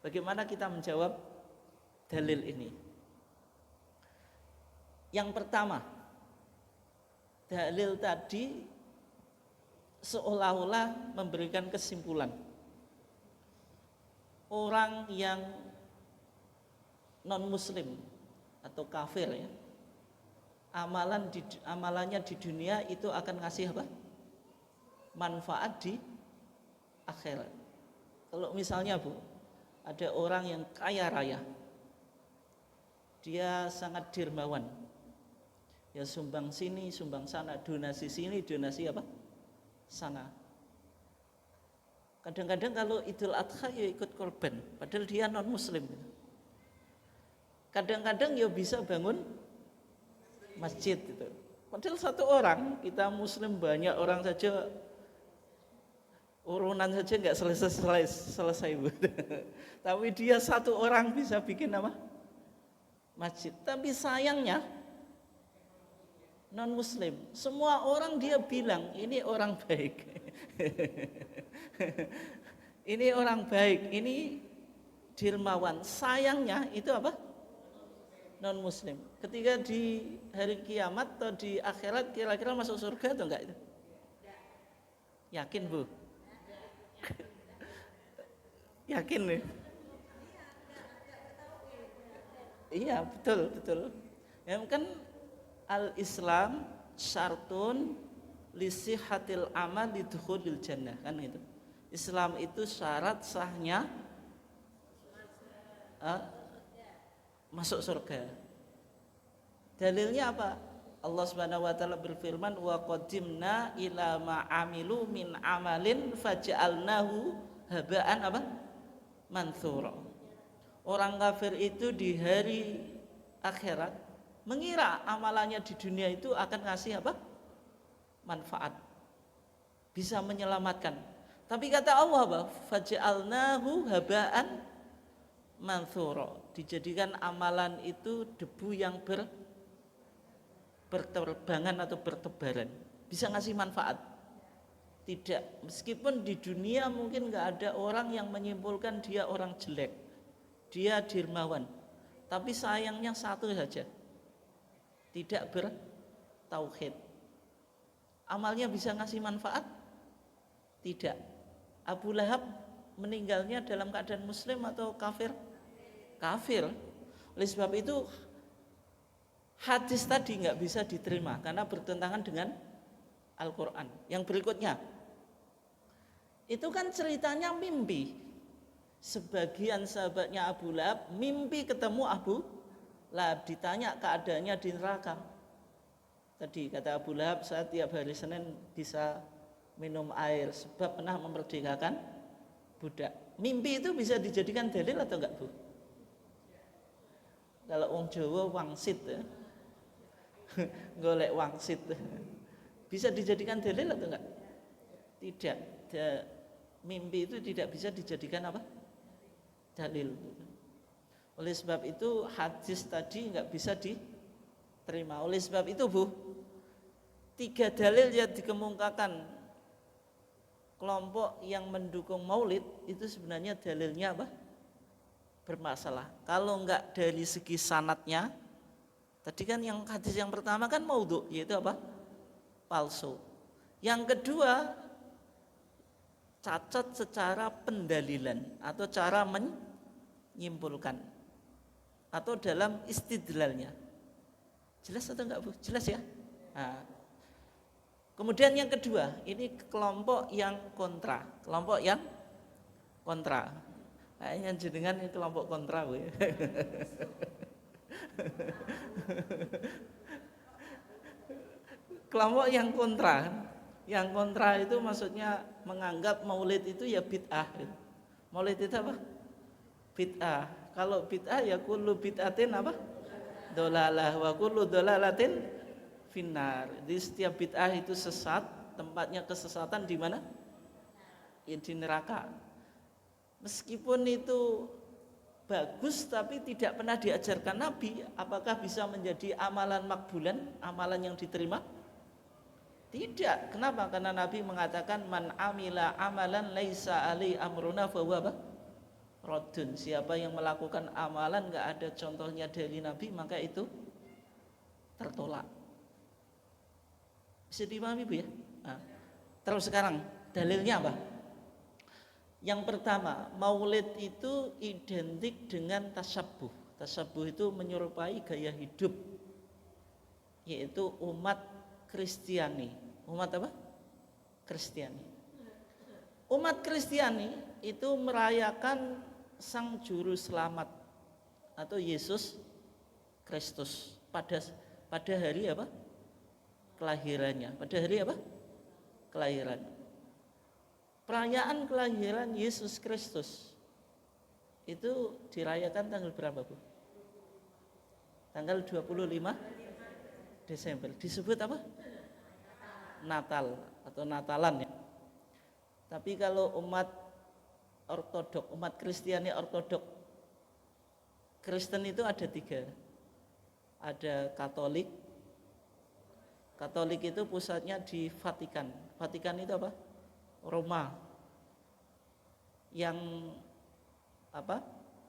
bagaimana kita menjawab dalil ini? Yang pertama, dalil tadi seolah-olah memberikan kesimpulan. Orang yang non muslim atau kafir ya, amalannya di dunia itu akan ngasih apa? Manfaat di akhirat. Kalau misalnya Bu, ada orang yang kaya raya, dia sangat dermawan, ya sumbang sini, sumbang sana, donasi sini, donasi apa? Sana. Kadang-kadang kalau Idul Adha ya ikut korban, padahal dia non muslim. Kadang-kadang ya bisa bangun masjid gitu. Padahal satu orang, kita muslim banyak orang saja, urunan saja nggak selesai Bu. Tapi dia satu orang bisa bikin apa? Masjid. Tapi sayangnya non muslim, semua orang dia bilang ini orang baik. Ini orang baik, ini dermawan. Sayangnya itu apa? Non muslim. Ketika di hari kiamat atau di akhirat kira-kira masuk surga atau enggak itu? Yakin Bu? Yakin nih? Iya, betul. Ya kan al-Islam syartun lisihatil amal lidukhulil jannah, kan gitu. Islam itu syarat sahnya masuk surga. Dalilnya apa? Allah Subhanahu wa taala berfirman, wa qadimna ila ma amilu min amalin faj'alnahu haba'an apa? Mantsura. Orang kafir itu di hari akhirat mengira amalannya di dunia itu akan ngasih apa? Manfaat. Bisa menyelamatkan. Tapi kata Allah apa? Faj'alnahu haba'an mantsura. Dijadikan amalan itu debu yang berterbangan atau bertebaran. Bisa ngasih manfaat? Tidak. Meskipun di dunia mungkin nggak ada orang yang menyimpulkan dia orang jelek, dia dermawan. Tapi sayangnya satu saja, tidak bertauhid. Amalnya bisa ngasih manfaat? Tidak. Abu Lahab meninggalnya dalam keadaan muslim atau kafir? Kafir. Oleh sebab itu hadis tadi nggak bisa diterima karena bertentangan dengan Al-Quran. Yang berikutnya, itu kan ceritanya mimpi. Sebagian sahabatnya Abu Lahab mimpi ketemu Abu Lahab, ditanya keadaannya di neraka. Tadi kata Abu Lahab, saya tiap hari Senin bisa minum air sebab pernah memerdekakan budak. Mimpi itu bisa dijadikan dalil atau enggak Bu? Kalau wong Jawa wangsit ya. Golek wangsit. Bisa dijadikan dalil atau enggak? Tidak. Mimpi itu tidak bisa dijadikan apa? Dalil. Oleh sebab itu hadis tadi enggak bisa diterima. Oleh sebab itu Bu, 3 dalil yang dikemukakan kelompok yang mendukung maulid itu sebenarnya dalilnya apa? Bermasalah. Kalau enggak dari segi sanadnya, tadi kan yang hadis yang pertama kan maudhu, yaitu apa? Palsu. Yang kedua, cacat secara pendalilan atau cara menyimpulkan atau dalam istidlalnya. Jelas atau enggak Bu? Jelas ya? Nah, kemudian yang kedua, ini kelompok yang kontra. Kelompok yang kontra. Kayaknya jenengan ini kelompok kontra Bu ya. Kelompok yang kontra. Yang kontra itu maksudnya menganggap maulid itu ya bid'ah. Maulid itu apa? Bid'ah. Kalau bid'ah ya kullu bid'atin apa? Dolalah wa kullu dolalatin finnar. Jadi setiap bid'ah itu sesat, tempatnya kesesatan di mana? Ya di neraka. Meskipun itu bagus tapi tidak pernah diajarkan Nabi, apakah bisa menjadi amalan makbulan, amalan yang diterima? Tidak. Kenapa? Karena Nabi mengatakan man amila amalan laisa alai amruna fahuwa raddun. Siapa yang melakukan amalan enggak ada contohnya dari Nabi, maka itu tertolak. Bisa dipahami Bu ya? Nah, terus sekarang dalilnya apa? Yang pertama, maulid itu identik dengan tasabuh. Tasabuh itu menyerupai gaya hidup. yaitu umat Kristiani. Umat apa? Kristiani. Umat Kristiani itu merayakan Sang Juru Selamat atau Yesus Kristus pada hari apa? Kelahirannya. Pada hari apa? Kelahiran. Perayaan kelahiran Yesus Kristus itu dirayakan tanggal berapa, Bu? Tanggal 25 Desember. Disebut apa? Natal atau Natalan ya. Tapi kalau umat Ortodok, umat Kristiani Ortodok, Kristen itu ada 3. Ada Katolik. Katolik itu pusatnya di Vatikan. Vatikan itu apa? Roma. Yang apa?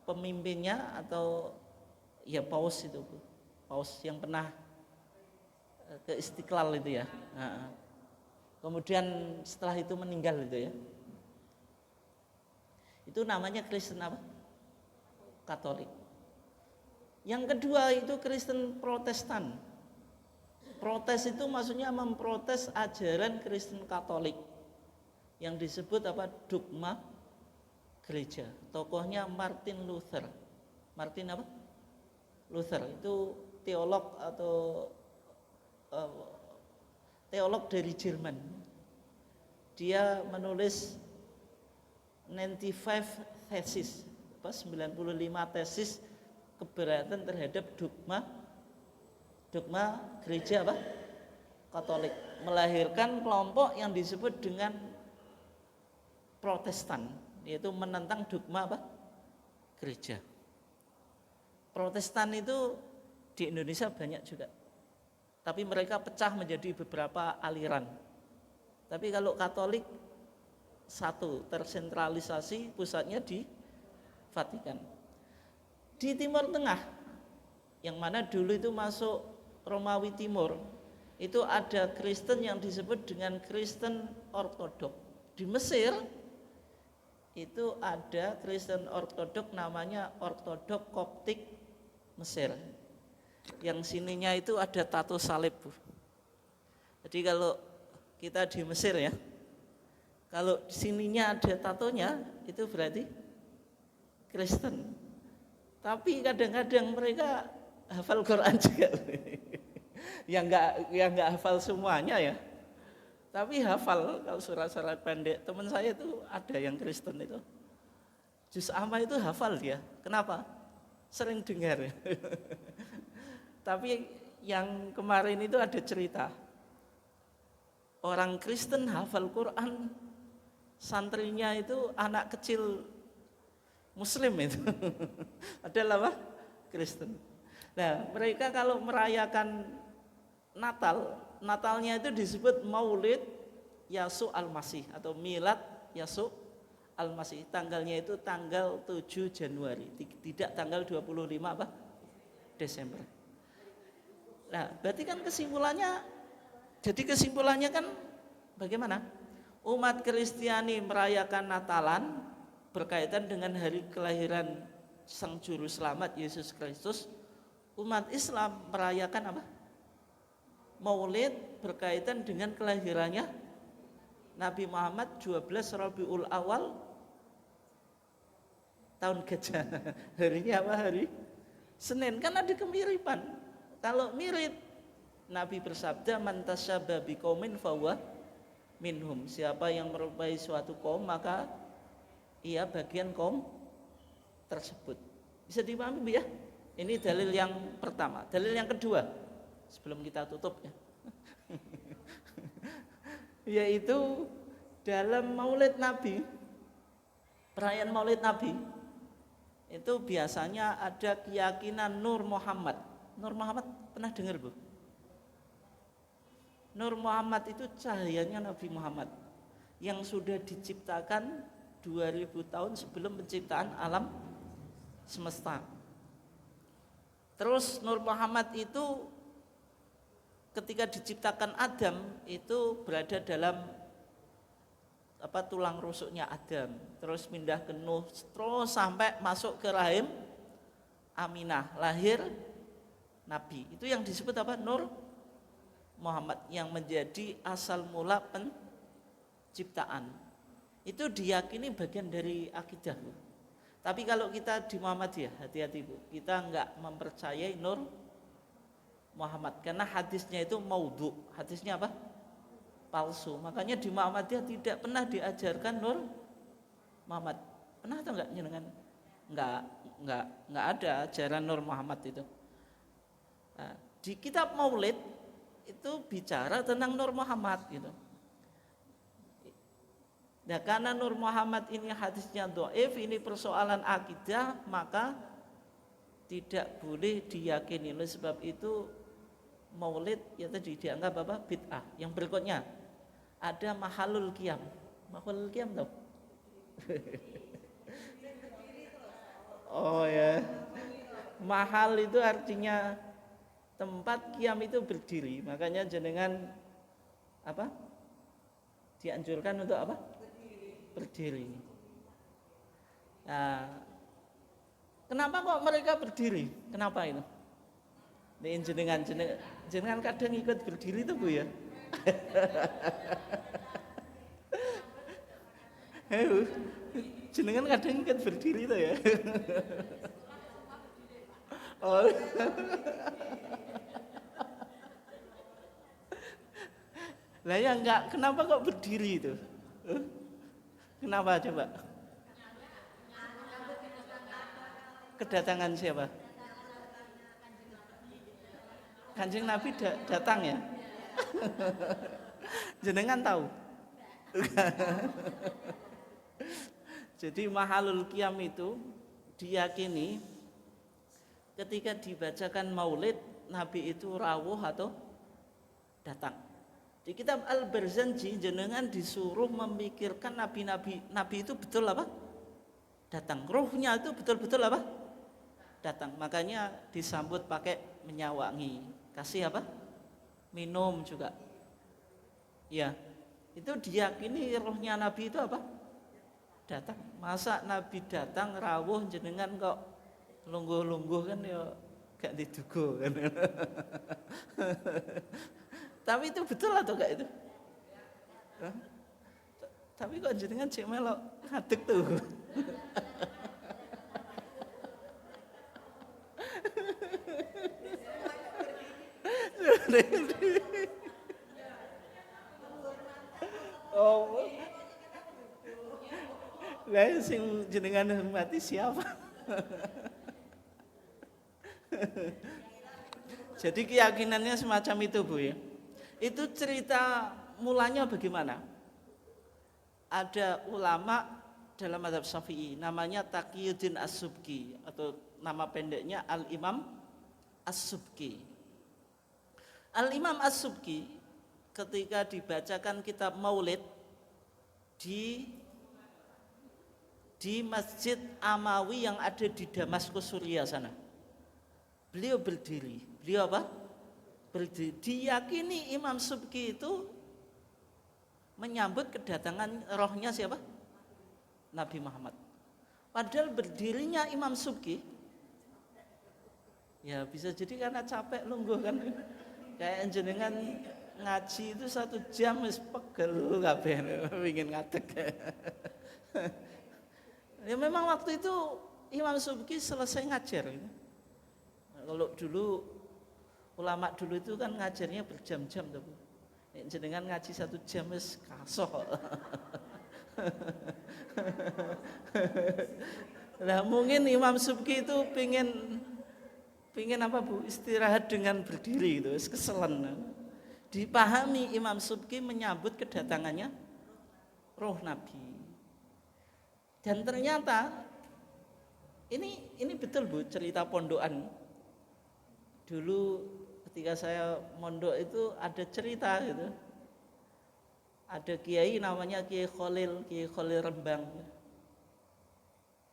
Pemimpinnya atau ya paus itu, Bu. Paus yang pernah ke Istiqlal itu ya. Nah, kemudian setelah itu meninggal itu ya. Itu namanya Kristen apa? Katolik. Yang kedua itu Kristen Protestan. Protes itu maksudnya memprotes ajaran Kristen Katolik yang disebut apa? Dogma gereja. Tokohnya Martin Luther. Martin apa? Luther itu teolog atau teolog dari Jerman. Dia menulis 95 tesis, 95 tesis keberatan terhadap dogma gereja apa? Katolik, melahirkan kelompok yang disebut dengan Protestan, yaitu menentang dogma apa? Gereja. Protestan itu di Indonesia banyak juga. Tapi mereka pecah menjadi beberapa aliran. Tapi kalau Katolik satu, tersentralisasi, pusatnya di Vatikan. Di Timur Tengah, yang mana dulu itu masuk Romawi Timur, itu ada Kristen yang disebut dengan Kristen Ortodok. Di Mesir itu ada Kristen Ortodok namanya Ortodok Koptik Mesir. Yang sininya itu ada tato salib, Bu. Jadi kalau kita di Mesir ya, kalau sininya ada tatonya itu berarti Kristen. Tapi kadang-kadang mereka hafal Quran juga. yang enggak hafal semuanya ya. Tapi hafal kalau surat-surat pendek. Teman saya itu ada yang Kristen itu. Juz amma itu hafal dia. Kenapa? Sering dengar. Tapi yang kemarin itu ada cerita. Orang Kristen hafal Quran, santrinya itu anak kecil Muslim itu. Adalah apa? Kristen. Nah, mereka kalau merayakan Natalnya itu disebut Maulid Yasu Al-Masih atau Milad Yasu Al-Masih. Tanggalnya itu tanggal 7 Januari, tidak tanggal 25 apa? Desember. Nah, berarti kan kesimpulannya kan bagaimana? Umat Kristiani merayakan Natalan berkaitan dengan hari kelahiran Sang Juru Selamat Yesus Kristus. Umat Islam merayakan apa? Maulid berkaitan dengan kelahirannya Nabi Muhammad 12 Rabiul Awal tahun gajah. Harinya apa hari? Senin. Kan ada kemiripan. Kalau mirip, Nabi bersabda, man tasyabbaha biqaumin fahuwa minhum. Siapa yang merupai suatu kaum maka ia bagian kaum tersebut. Bisa dipahami, Bu ya? Ini dalil yang pertama. Dalil yang kedua, sebelum kita tutup ya. Yaitu dalam Maulid Nabi, perayaan Maulid Nabi itu biasanya ada keyakinan Nur Muhammad. Nur Muhammad pernah dengar, Bu? Nur Muhammad itu cahayanya Nabi Muhammad yang sudah diciptakan 2000 tahun sebelum penciptaan alam semesta. Terus Nur Muhammad itu ketika diciptakan Adam itu berada dalam tulang rusuknya Adam, terus pindah ke Nuh, terus sampai masuk ke rahim Aminah, lahir Nabi. Itu yang disebut apa? Nur Muhammad yang menjadi asal mula penciptaan. Itu diyakini bagian dari akidah, Bu. Tapi kalau kita di Muhammadiyah, hati-hati, Bu. Kita enggak mempercayai Nur Muhammad karena hadisnya itu maudhu. Hadisnya apa? Palsu. Makanya di Muhammadiyah tidak pernah diajarkan Nur Muhammad. Pernah atau enggak jenengan? Enggak ada ajaran Nur Muhammad itu. Nah, di kitab Maulid itu bicara tentang Nur Muhammad gitu. Nah, karena Nur Muhammad ini hadisnya dhaif, ini persoalan akidah, maka tidak boleh diyakini. Oleh sebab itu Maulid ya tadi dianggap apa? Bid'ah. Yang berikutnya ada mahalul qiyam. Mahalul qiyam tahu? Oh ya. Mahal itu artinya tempat qiyam itu berdiri. Makanya jenengan apa? Dianjurkan untuk apa? Berdiri. Nah, kenapa kok mereka berdiri? Kenapa itu? Nih jenengan kadang ikut berdiri tuh, Bu ya. Jenengan kadang ikut berdiri tuh ya. Oh. Lah ya enggak, kenapa kok berdiri itu? Kenapa coba? Kedatangan siapa? Kanjeng Nabi datang ya? Jenengan tahu? Jadi mahalul qiyam itu diyakini ketika dibacakan maulid Nabi itu rawuh atau datang. Di kitab Al-Barzanji jenengan disuruh memikirkan nabi itu betul apa? Datang. Ruhnya itu betul-betul apa? Datang. Makanya disambut pakai minyak wangi. Kasih apa? Minum juga. Ya. Itu diyakini ruhnya nabi itu apa? Datang. Masa nabi datang rawuh jenengan kok lungguh-lungguh kan ya gak diduga kan. Tapi itu betul atau enggak itu? Tapi kok jenengan cek melok ngadeg tuh. Oh. Lah sing jenengan hormati siapa? Jadi keyakinannya semacam itu, Bu ya. Itu cerita mulanya bagaimana? Ada ulama dalam mazhab Syafi'i namanya Taqiyuddin As-Subki atau nama pendeknya Al-Imam As-Subki. Al-Imam As-Subki ketika dibacakan kitab Maulid di Masjid Amawi yang ada di Damaskus Suriah sana. Beliau berdiri. Beliau apa? Berdiri. Diyakini Imam Subki itu menyambut kedatangan rohnya siapa? Nabi Muhammad. Padahal berdirinya Imam Subki ya bisa jadi karena capek lungguh kan. Kayak jenengan ngaji itu 1 jam wis pegel kabeh pengin ngadeg. Ya memang waktu itu Imam Subki selesai ngajar. Kalau dulu ulama dulu itu kan ngajarnya berjam-jam tuh. Jenengan ngaji 1 jam wis kasoh. Lah mungkin Imam Subki itu pingin apa, Bu? Istirahat dengan berdiri gitu, wis keselen. Dipahami Imam Subki menyambut kedatangannya roh Nabi. Dan ternyata ini betul, Bu, cerita pondokan. Dulu ketika saya mondok itu ada cerita gitu. Ada kiai namanya Kiai Khalil Rembang.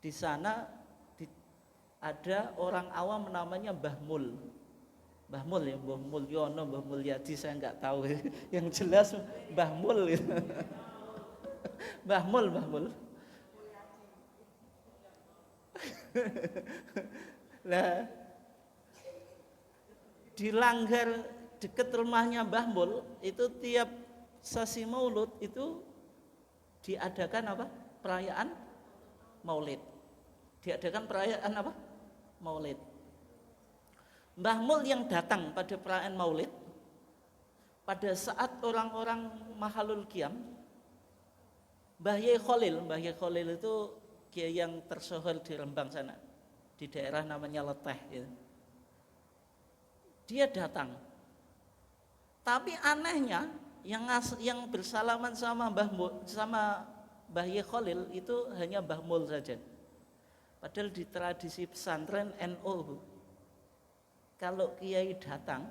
Di sana ada orang awam namanya Mbah Mul. Mbah Mul ya, Mbah Mulyono, Mbah Mulyadi saya enggak tahu. Yang jelas Mbah Mul. Mbah Mul. Lah dilanggar dekat rumahnya Mbah Mul itu tiap sesi Maulud itu diadakan apa? Perayaan Maulid. Diadakan perayaan apa? Maulid. Mbah Mul yang datang pada perayaan Maulid pada saat orang-orang Mahalul Qiyam, Mbah Yai Khalil itu kiai yang tersohor di Rembang sana, di daerah namanya Leteh gitu. Dia datang. Tapi anehnya yang bersalaman sama Mbah Yai Khalil itu hanya Mbah Mul saja. Padahal di tradisi pesantren NU, kalau kiai datang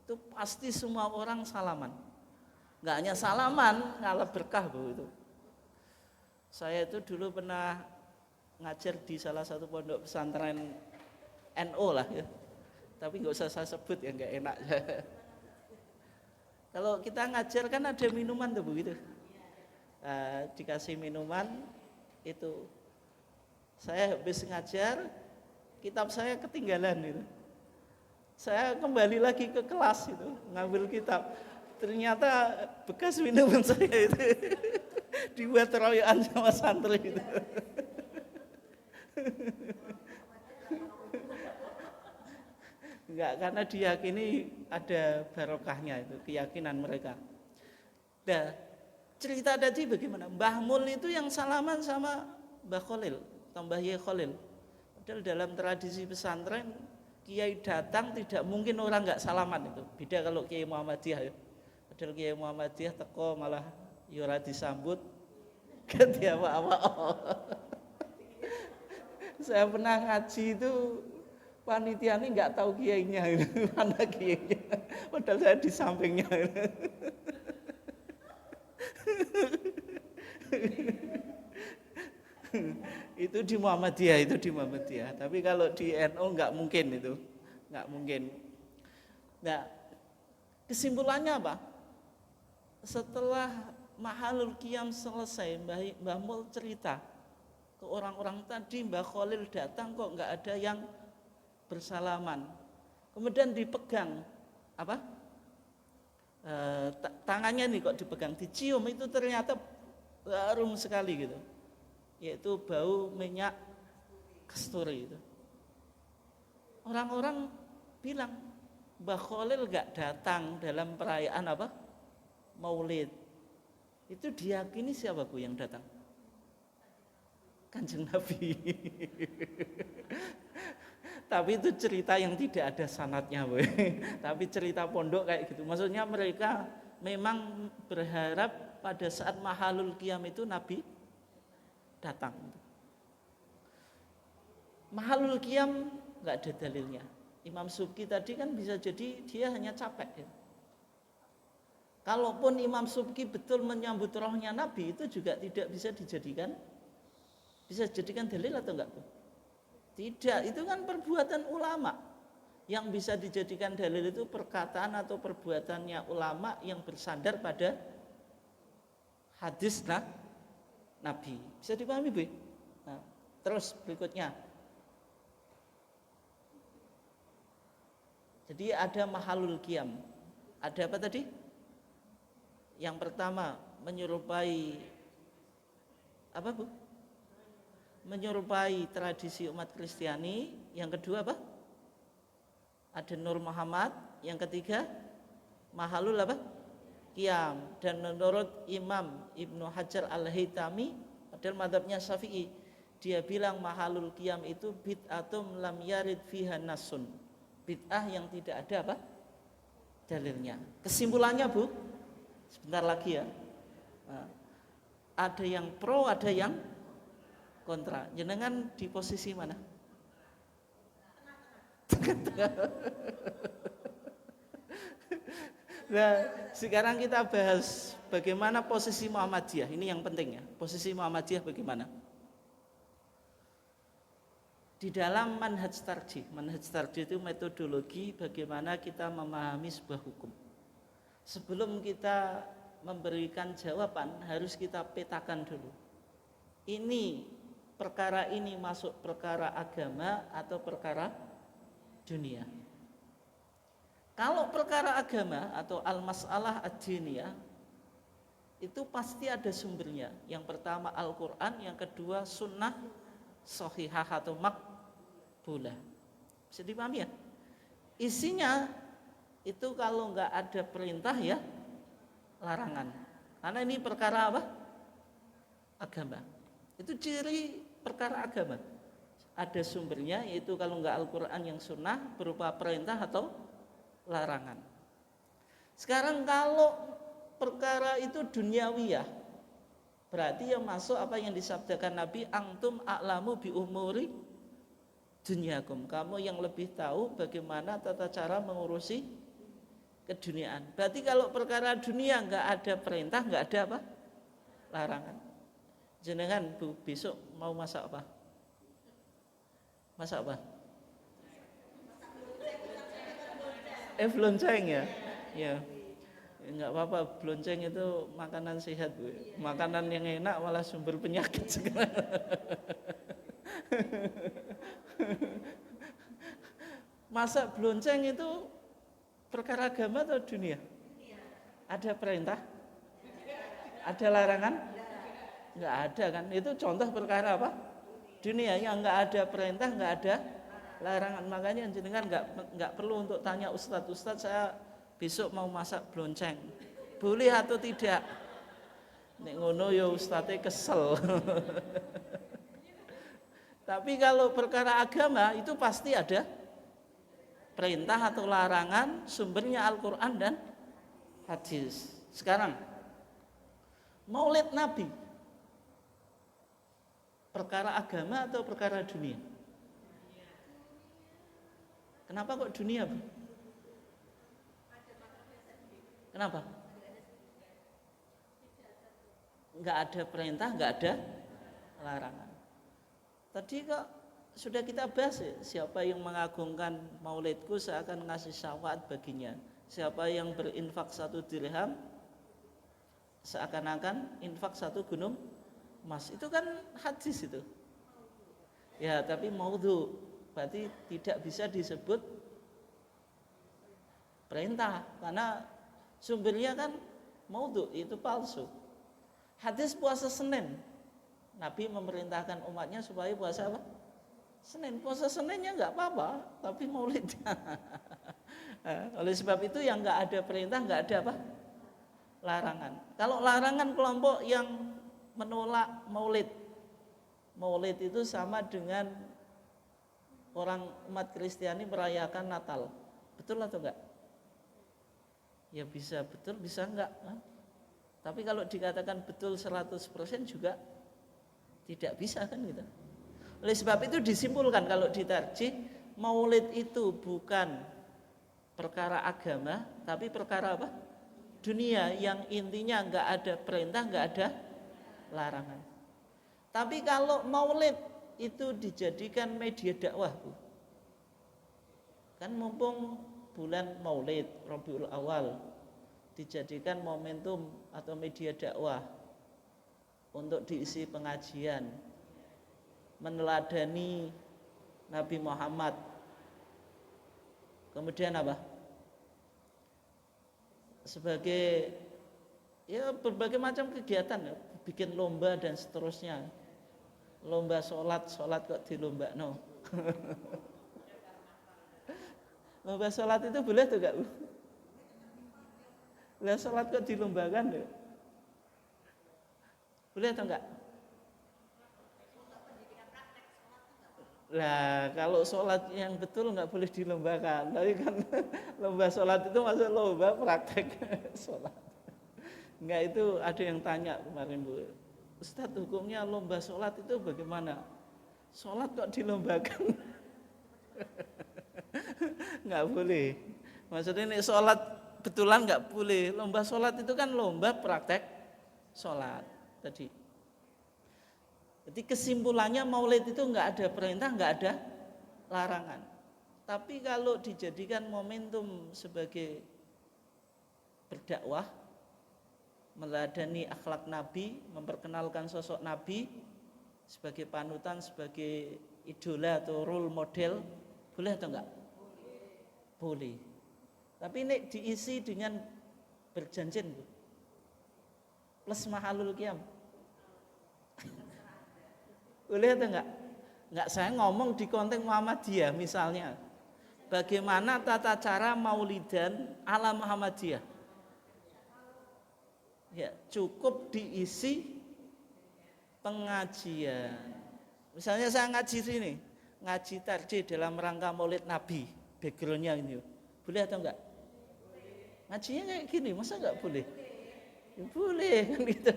itu pasti semua orang salaman. Nggak hanya salaman, ngalah berkah Bu itu. Saya itu dulu pernah ngajar di salah satu pondok pesantren NU lah ya. Tapi nggak usah saya sebut ya, nggak enak. Kalau kita ngajar kan ada minuman tuh Bu gitu. Dikasih minuman itu. Saya habis ngajar, kitab saya ketinggalan gitu. Saya kembali lagi ke kelas itu, ngambil kitab. Ternyata bekas minuman saya itu dibuat royokan sama santri itu. Enggak, karena diyakini ada barokahnya itu, keyakinan mereka. Nah, cerita tadi bagaimana? Mbah Mul itu yang salaman sama Mbah Khalil, atau Mbah Yai Khalil. Padahal dalam tradisi pesantren, kiai datang tidak mungkin orang enggak salaman itu. Beda kalau Kiai Muhammadiyah ya. Padahal Kiai Muhammadiyah teko malah yura disambut ganti apa-apa. Saya pernah ngaji itu panitia ini nggak tahu kiainya itu, mana kiainya. Padahal saya di sampingnya. Itu di Muhammadiyah. Tapi kalau di NU nggak mungkin itu, nggak mungkin. Nah, kesimpulannya apa? Setelah Mahalul Qiyam selesai, Mbah Mul cerita ke orang-orang tadi, Mbah Khalil datang kok nggak ada yang bersalaman. Kemudian dipegang apa? Tangannya nih kok dipegang, dicium itu ternyata harum sekali gitu. Yaitu bau minyak kasturi itu. Orang-orang bilang Mbah Khalil nggak datang dalam perayaan apa? Maulid. Itu diyakini siapa Bu yang datang? Kanjeng Nabi. Tapi itu cerita yang tidak ada sanadnya Bu. Tapi cerita pondok kayak gitu. Maksudnya mereka memang berharap pada saat Mahalul Qiyam itu Nabi datang. Mahalul Qiyam nggak ada dalilnya. Imam Subki tadi kan bisa jadi dia hanya capek ya. Kalaupun Imam Subki betul menyambut rohnya Nabi, itu juga tidak bisa dijadikan dalil atau enggak? Tidak, itu kan perbuatan ulama. Yang bisa dijadikan dalil itu perkataan atau perbuatannya ulama yang bersandar pada hadis Nabi. Bisa dipahami Bu? Nah, terus berikutnya. Jadi ada Mahalul Qiyam. Ada apa tadi? Yang pertama menyerupai apa Bu? Menyerupai tradisi umat Kristiani. Yang kedua apa? Ada Nur Muhammad. Yang ketiga Mahalul apa? Qiyam. Dan menurut Imam Ibnu Hajar Al-Haytami, padahal mazhabnya Syafi'i, dia bilang Mahalul Qiyam itu bid'atum lam yarid fiha nasun. Bid'ah yang tidak ada apa? Dalilnya. Kesimpulannya Bu, sebentar lagi ya. Nah, ada yang pro, ada yang kontra. Jenengan di posisi mana? Nah, sekarang kita bahas bagaimana posisi Muhammadiyah. Ini yang penting ya. Posisi Muhammadiyah bagaimana? Di dalam manhaj tarjih itu metodologi bagaimana kita memahami sebuah hukum. Sebelum kita memberikan jawaban, harus kita petakan dulu. Perkara ini masuk perkara agama atau perkara dunia. Kalau perkara agama atau al-mas'alah ad-diniyah itu pasti ada sumbernya. Yang pertama Al-Quran, yang kedua sunnah sahihah atau makbulah. Bisa dipahami ya? Isinya itu kalau nggak ada perintah ya larangan. Karena ini perkara apa? Agama. Itu ciri perkara agama. Ada sumbernya, yaitu kalau nggak Al-Quran yang sunnah berupa perintah atau larangan. Sekarang kalau perkara itu duniawiyah, berarti yang masuk apa yang disabdakan Nabi, antum a'lamu bi umuri dunyakum. Kamu yang lebih tahu bagaimana tata cara mengurusi keduniaan. Berarti kalau perkara dunia nggak ada perintah, nggak ada apa? Larangan. Jenengan Bu, besok mau masak apa? Masak apa? Blonceng ya? Ya. Enggak apa-apa, blonceng itu makanan sehat, Bu. Makanan yang enak malah sumber penyakit sekarang. Masak blonceng itu perkara agama atau dunia? Ada perintah? Ada larangan? Enggak ada kan? Itu contoh perkara apa? Dunia yang enggak ada perintah, enggak ada larangan. Makanya jenengan enggak perlu untuk tanya ustadz, saya besok mau masak blonceng, boleh atau tidak? Nek ngono ya ustadze kesel. Tapi kalau perkara agama itu pasti ada perintah atau larangan, sumbernya Al-Quran dan hadis. Sekarang Maulid Nabi, perkara agama atau perkara dunia? Kenapa kok dunia, Bu? Kenapa? Enggak ada perintah, enggak ada larangan. Tadi kok sudah kita bahas ya, siapa yang mengagungkan maulidku saya akan ngasih syafaat baginya. Siapa yang berinfak 1 dirham seakan-akan infak 1 gunung emas. Itu kan hadis itu. Ya, tapi maudhu berarti tidak bisa disebut perintah karena sumbernya kan maudhu, itu palsu. Hadis puasa Senin, Nabi memerintahkan umatnya supaya puasa apa? Senin. Puasa Seninnya enggak apa-apa, tapi maulidnya. Oleh sebab itu yang enggak ada perintah, enggak ada apa? Larangan. Kalau larangan kelompok yang menolak maulid, maulid itu sama dengan orang umat Kristiani merayakan Natal. Betul atau enggak? Ya bisa betul, bisa enggak. Tapi kalau dikatakan betul 100% juga tidak bisa kan gitu. Oleh sebab itu disimpulkan kalau ditarjih, maulid itu bukan perkara agama, tapi perkara apa? Dunia, yang intinya enggak ada perintah, enggak ada larangan. Tapi kalau maulid itu dijadikan media dakwah, Bu. Kan mumpung bulan Maulid Rabiul Awal dijadikan momentum atau media dakwah untuk diisi pengajian, meneladani Nabi Muhammad. Kemudian apa? Sebagai ya berbagai macam kegiatan ya, bikin lomba dan seterusnya. Lomba sholat kok dilomba no. Lomba sholat itu boleh tuh gak? Lah sholat kok dilombakan tuh? Boleh atau enggak? Lah kalau sholat yang betul enggak boleh dilombakan. Tapi kan lomba sholat itu masuk lomba praktek sholat. Enggak, itu ada yang tanya kemarin, Bu. Ustadz, hukumnya lomba sholat itu bagaimana? Sholat kok dilombakan? Enggak boleh. Maksudnya ini sholat betulan enggak boleh. Lomba sholat itu kan lomba praktek sholat tadi. Jadi kesimpulannya maulid itu enggak ada perintah, enggak ada larangan. Tapi kalau dijadikan momentum sebagai berdakwah, meladani akhlak Nabi, memperkenalkan sosok Nabi sebagai panutan, sebagai idola atau role model, boleh atau enggak? Boleh. Tapi ini diisi dengan berjanjin Bu. Plus mahalul qiyam. Boleh atau enggak? Enggak, saya ngomong di konteks Muhammadiyah misalnya. Bagaimana tata cara maulidan ala Muhammadiyah? Ya, cukup diisi pengajian. Misalnya saya ngaji sini, ngaji tarjih dalam rangka Maulid Nabi, backgroundnya ini. Boleh atau enggak? Ngajinya kayak gini, masa enggak boleh? Ya, boleh kan gitu.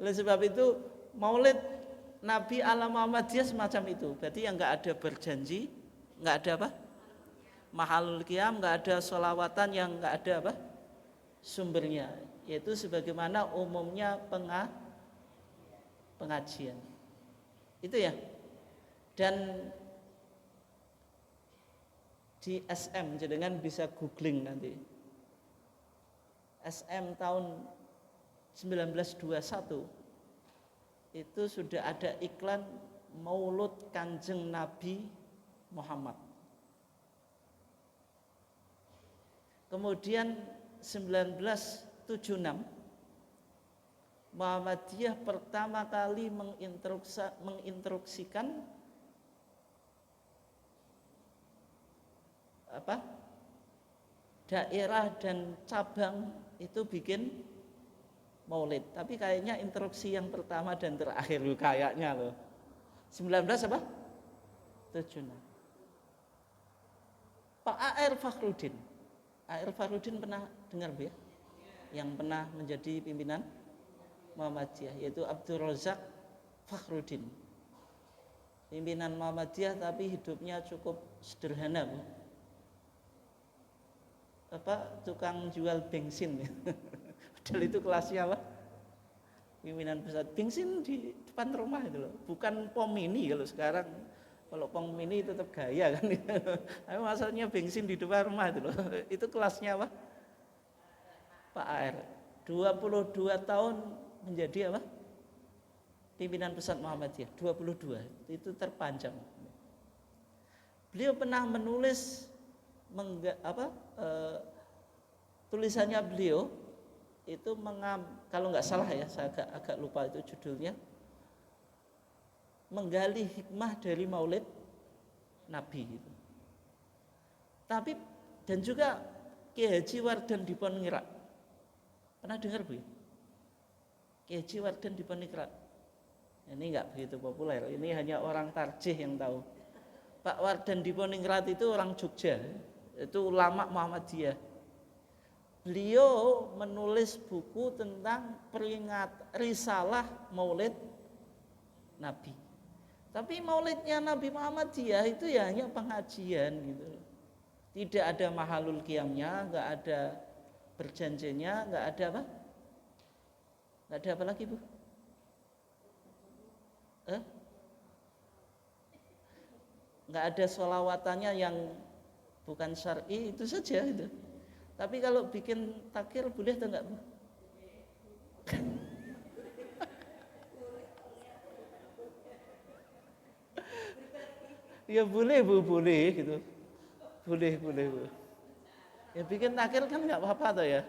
Oleh sebab itu Maulid Nabi ala Muhammadiyah semacam itu. Berarti yang enggak ada berjanji, enggak ada apa? Mahalul qiyam, enggak ada sholawatan yang enggak ada apa? Sumbernya, yaitu sebagaimana umumnya pengajian. Itu ya. Dan di SM jenengan bisa googling nanti. SM tahun 1921 itu sudah ada iklan Maulud Kanjeng Nabi Muhammad. Kemudian 1976 Muhammadiyah pertama kali menginstruksikan apa? Daerah dan cabang itu bikin maulid, tapi kayaknya instruksi yang pertama dan terakhir kayaknya loh. 19 apa? 76. Pak A.R. Fakhruddin. A.R. Fakhruddin pernah dengar Bu ya? Yang pernah menjadi pimpinan Muhammadiyah, yaitu Abdul Razak Fakhruddin. Pimpinan Muhammadiyah tapi hidupnya cukup sederhana Bu. Tukang jual bensin. Padahal itu kelasnya apa? Pimpinan pusat bensin di depan rumah itu loh. Bukan pom mini kalau sekarang. Kalau pom mini tetap gaya kan. Tapi masalahnya bensin di depan rumah itu loh. Itu kelasnya apa? Pak AR. 22 tahun menjadi apa? Pimpinan pusat Muhammadiyah. 22. Itu terpanjang. Beliau pernah menulis tulisannya beliau itu kalau nggak salah ya, saya agak lupa itu judulnya, menggali hikmah dari Maulid Nabi itu. Tapi dan juga Kiai Haji Wardan Diponegoro. Pernah dengar Bu? Kiai Haji Wardan Diponegoro. Ini nggak begitu populer. Ini hanya orang tarjih yang tahu. Pak Wardan Diponegoro itu orang Jogja. Itu ulama Muhammadiyah. Beliau menulis buku tentang risalah Maulid Nabi. Tapi Maulidnya Nabi Muhammadiyah itu ya hanya pengajian gitu. Tidak ada mahalul qiyamnya, enggak ada berjanjinya, enggak ada apa? Enggak ada apa lagi, Bu? Enggak ada sholawatannya yang bukan syar'i, itu saja itu. Tapi kalau bikin takir boleh atau enggak, Bu? Ya boleh Bu, boleh gitu. Boleh Bu. Ya bikin takir kan enggak apa-apa toh ya.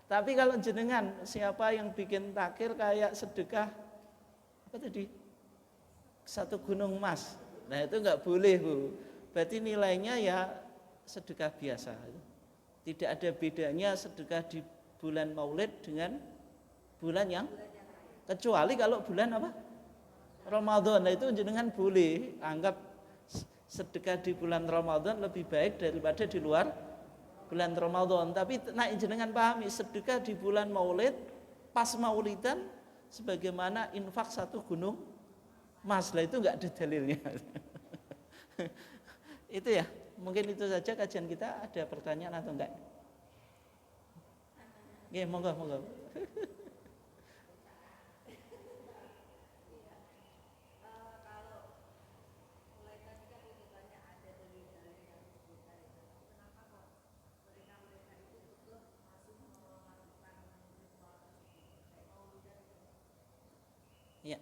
Tapi kalau jenengan siapa yang bikin takir kayak sedekah apa tadi? 1 gunung emas. Nah, itu enggak boleh, Bu. Berarti nilainya ya sedekah biasa. Tidak ada bedanya sedekah di bulan Maulid dengan bulan yang kecuali kalau bulan apa? Ramadan. Nah, itu jenengan boleh anggap sedekah di bulan Ramadan lebih baik daripada di luar bulan Ramadan. Tapi jenengan pahami sedekah di bulan Maulid pas Maulidan sebagaimana infak 1 gunung emas. Lah itu enggak ada dalilnya. Itu ya. Mungkin itu saja kajian kita. Ada pertanyaan atau enggak? Oke, monggo. Ya.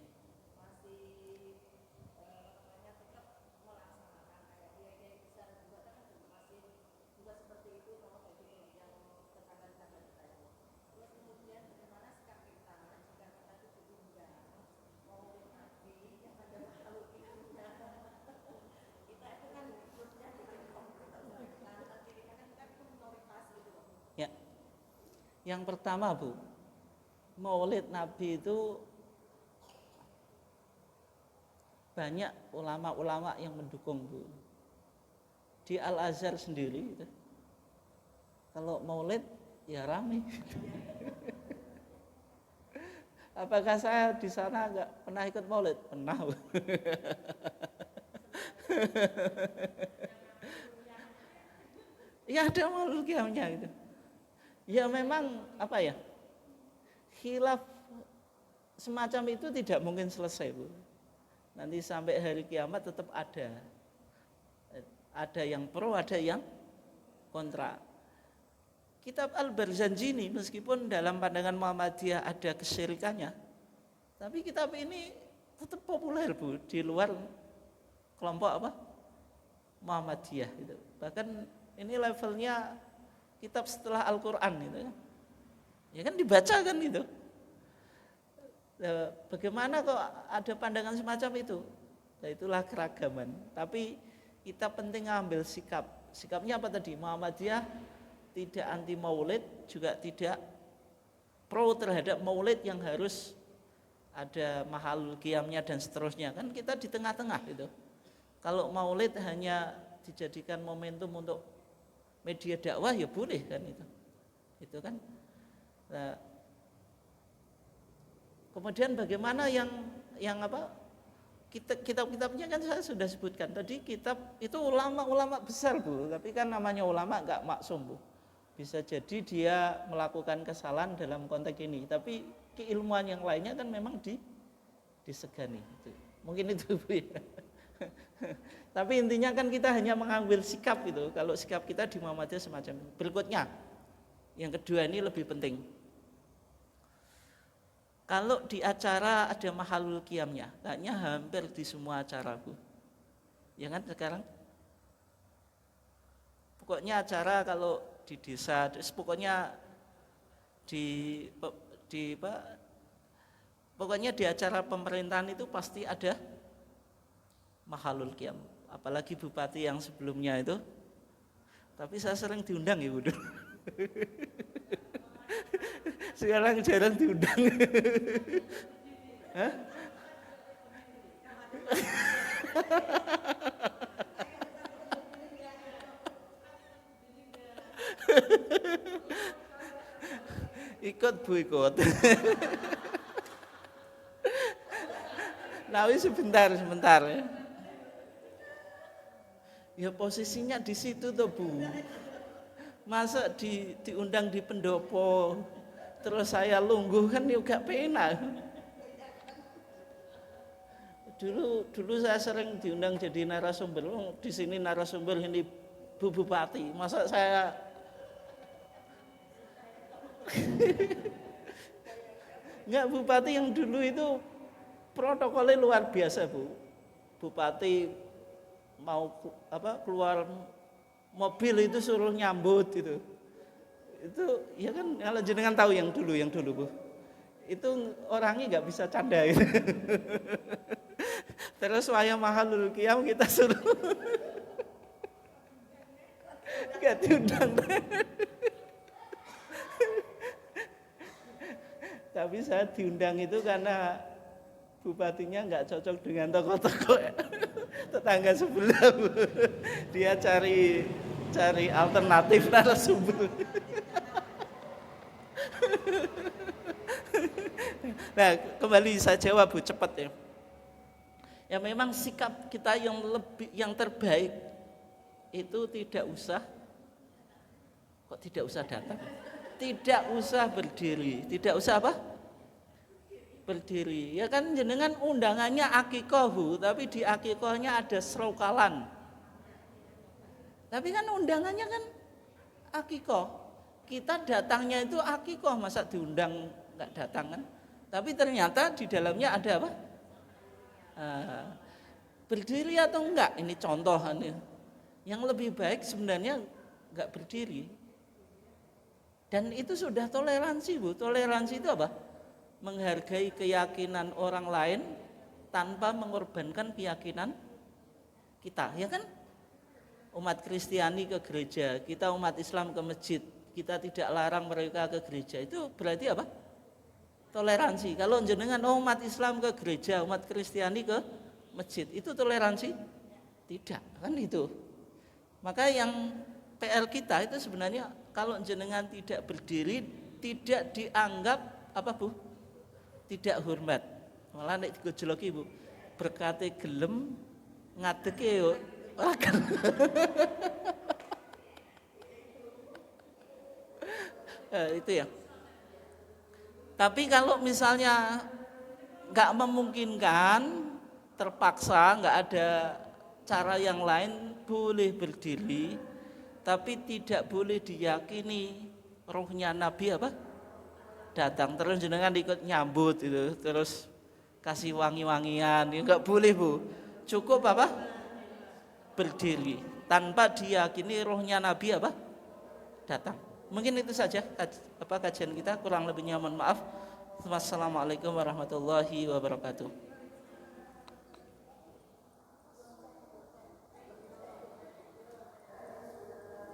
Yang pertama Bu, Maulid Nabi itu banyak ulama-ulama yang mendukung Bu. Di Al-Azhar sendiri gitu, kalau Maulid ya ramai. Apakah saya di sana nggak pernah ikut Maulid? Pernah. Ya ada Maulid Qiyamnya gitu. Ya memang apa ya? Khilaf semacam itu tidak mungkin selesai Bu. Nanti sampai hari kiamat tetap ada. Ada yang pro, ada yang kontra. Kitab Al-Barzanjini meskipun dalam pandangan Muhammadiyah ada kesyirikannya, tapi kitab ini tetap populer Bu di luar kelompok apa? Muhammadiyah gitu. Bahkan ini levelnya kitab setelah Al-Qur'an gitu. Ya kan dibaca kan gitu. Bagaimana kok ada pandangan semacam itu? Nah, itulah keragaman. Tapi kita penting ngambil sikap. Sikapnya apa tadi? Muhammadiyah tidak anti maulid, juga tidak pro terhadap maulid yang harus ada mahalul qiyamnya dan seterusnya. Kan kita di tengah-tengah gitu. Kalau maulid hanya dijadikan momentum untuk media dakwah ya boleh kan itu. Itu kan. Nah, kemudian bagaimana yang apa? Kitab-kitabnya kan saya sudah sebutkan tadi, kitab itu ulama-ulama besar Bu, tapi kan namanya ulama enggak maksum Bu. Bisa jadi dia melakukan kesalahan dalam konteks ini, tapi keilmuan yang lainnya kan memang disegani. Mungkin itu Bu ya. Tapi intinya kan kita hanya mengambil sikap itu. Kalau sikap kita di Muhammadiyah semacam itu. Berikutnya, yang kedua ini lebih penting. Kalau di acara ada mahalul qiyamnya, kayaknya hampir di semua acara Bu. Ya kan sekarang? Pokoknya acara kalau di desa, pokoknya pokoknya di acara pemerintahan itu pasti ada mahalul qiyam. Apalagi bupati yang sebelumnya itu. Tapi saya sering diundang ya Bu. Sekarang jarang diundang. Hah? Ikut Bu, ikut. Nawi sebentar ya. Ya posisinya di situ tuh Bu. Masa diundang di pendopo, terus saya lungguh kan juga penak. Dulu saya sering diundang jadi narasumber. Di sini narasumber ini Bu Bupati. Masa saya enggak, Bupati yang dulu itu protokolnya luar biasa Bu. Bupati mau keluar mobil itu suruh nyambut gitu. Itu ya kan kalau jenengan tahu yang dulu Bu. Itu orangnya nggak bisa canda gitu. Terus wayang mahalul qiyam kita suruh nggak diundang. Tapi saya diundang itu karena bupatinya nggak cocok dengan tokoh-tokoh tetangga sebelah Bu. Dia cari alternatif narasumber. Nah, kembali saya jawab Bu, cepat ya. Ya memang sikap kita yang terbaik itu tidak usah datang. Tidak usah berdiri, tidak usah apa? Berdiri. Ya kan jenengan undangannya akikoh Bu, tapi di akikohnya ada serokalan. Tapi kan undangannya kan akikoh. Kita datangnya itu akikoh, masa diundang enggak datang kan? Tapi ternyata di dalamnya ada apa? Berdiri atau enggak? Ini contoh ini. Yang lebih baik sebenarnya enggak berdiri. Dan itu sudah toleransi Bu. Toleransi itu apa? Menghargai keyakinan orang lain tanpa mengorbankan keyakinan kita, ya kan? Umat Kristiani ke gereja, kita umat Islam ke masjid. kita tidak larang mereka ke gereja, itu berarti apa? Toleransi. Kalau jenengan umat Islam ke gereja, umat Kristiani ke masjid, itu toleransi? Tidak, kan itu. Maka yang PR kita itu sebenarnya kalau jenengan tidak berdiri, tidak dianggap apa Bu? Tidak hormat. Malah nek digojloki Bu, berkate gelem ngadeke yo ora itu ya. Tapi kalau misalnya nggak memungkinkan, terpaksa nggak ada cara yang lain, boleh berdiri, tapi tidak boleh diyakini rohnya Nabi apa datang terus jenengan ikut nyambut itu, terus kasih wangi-wangian, ya nggak boleh Bu. Cukup apa? Berdiri tanpa diyakini rohnya Nabi apa datang. Mungkin itu saja kajian kita, kurang lebihnya mohon maaf. Wassalamualaikum warahmatullahi wabarakatuh.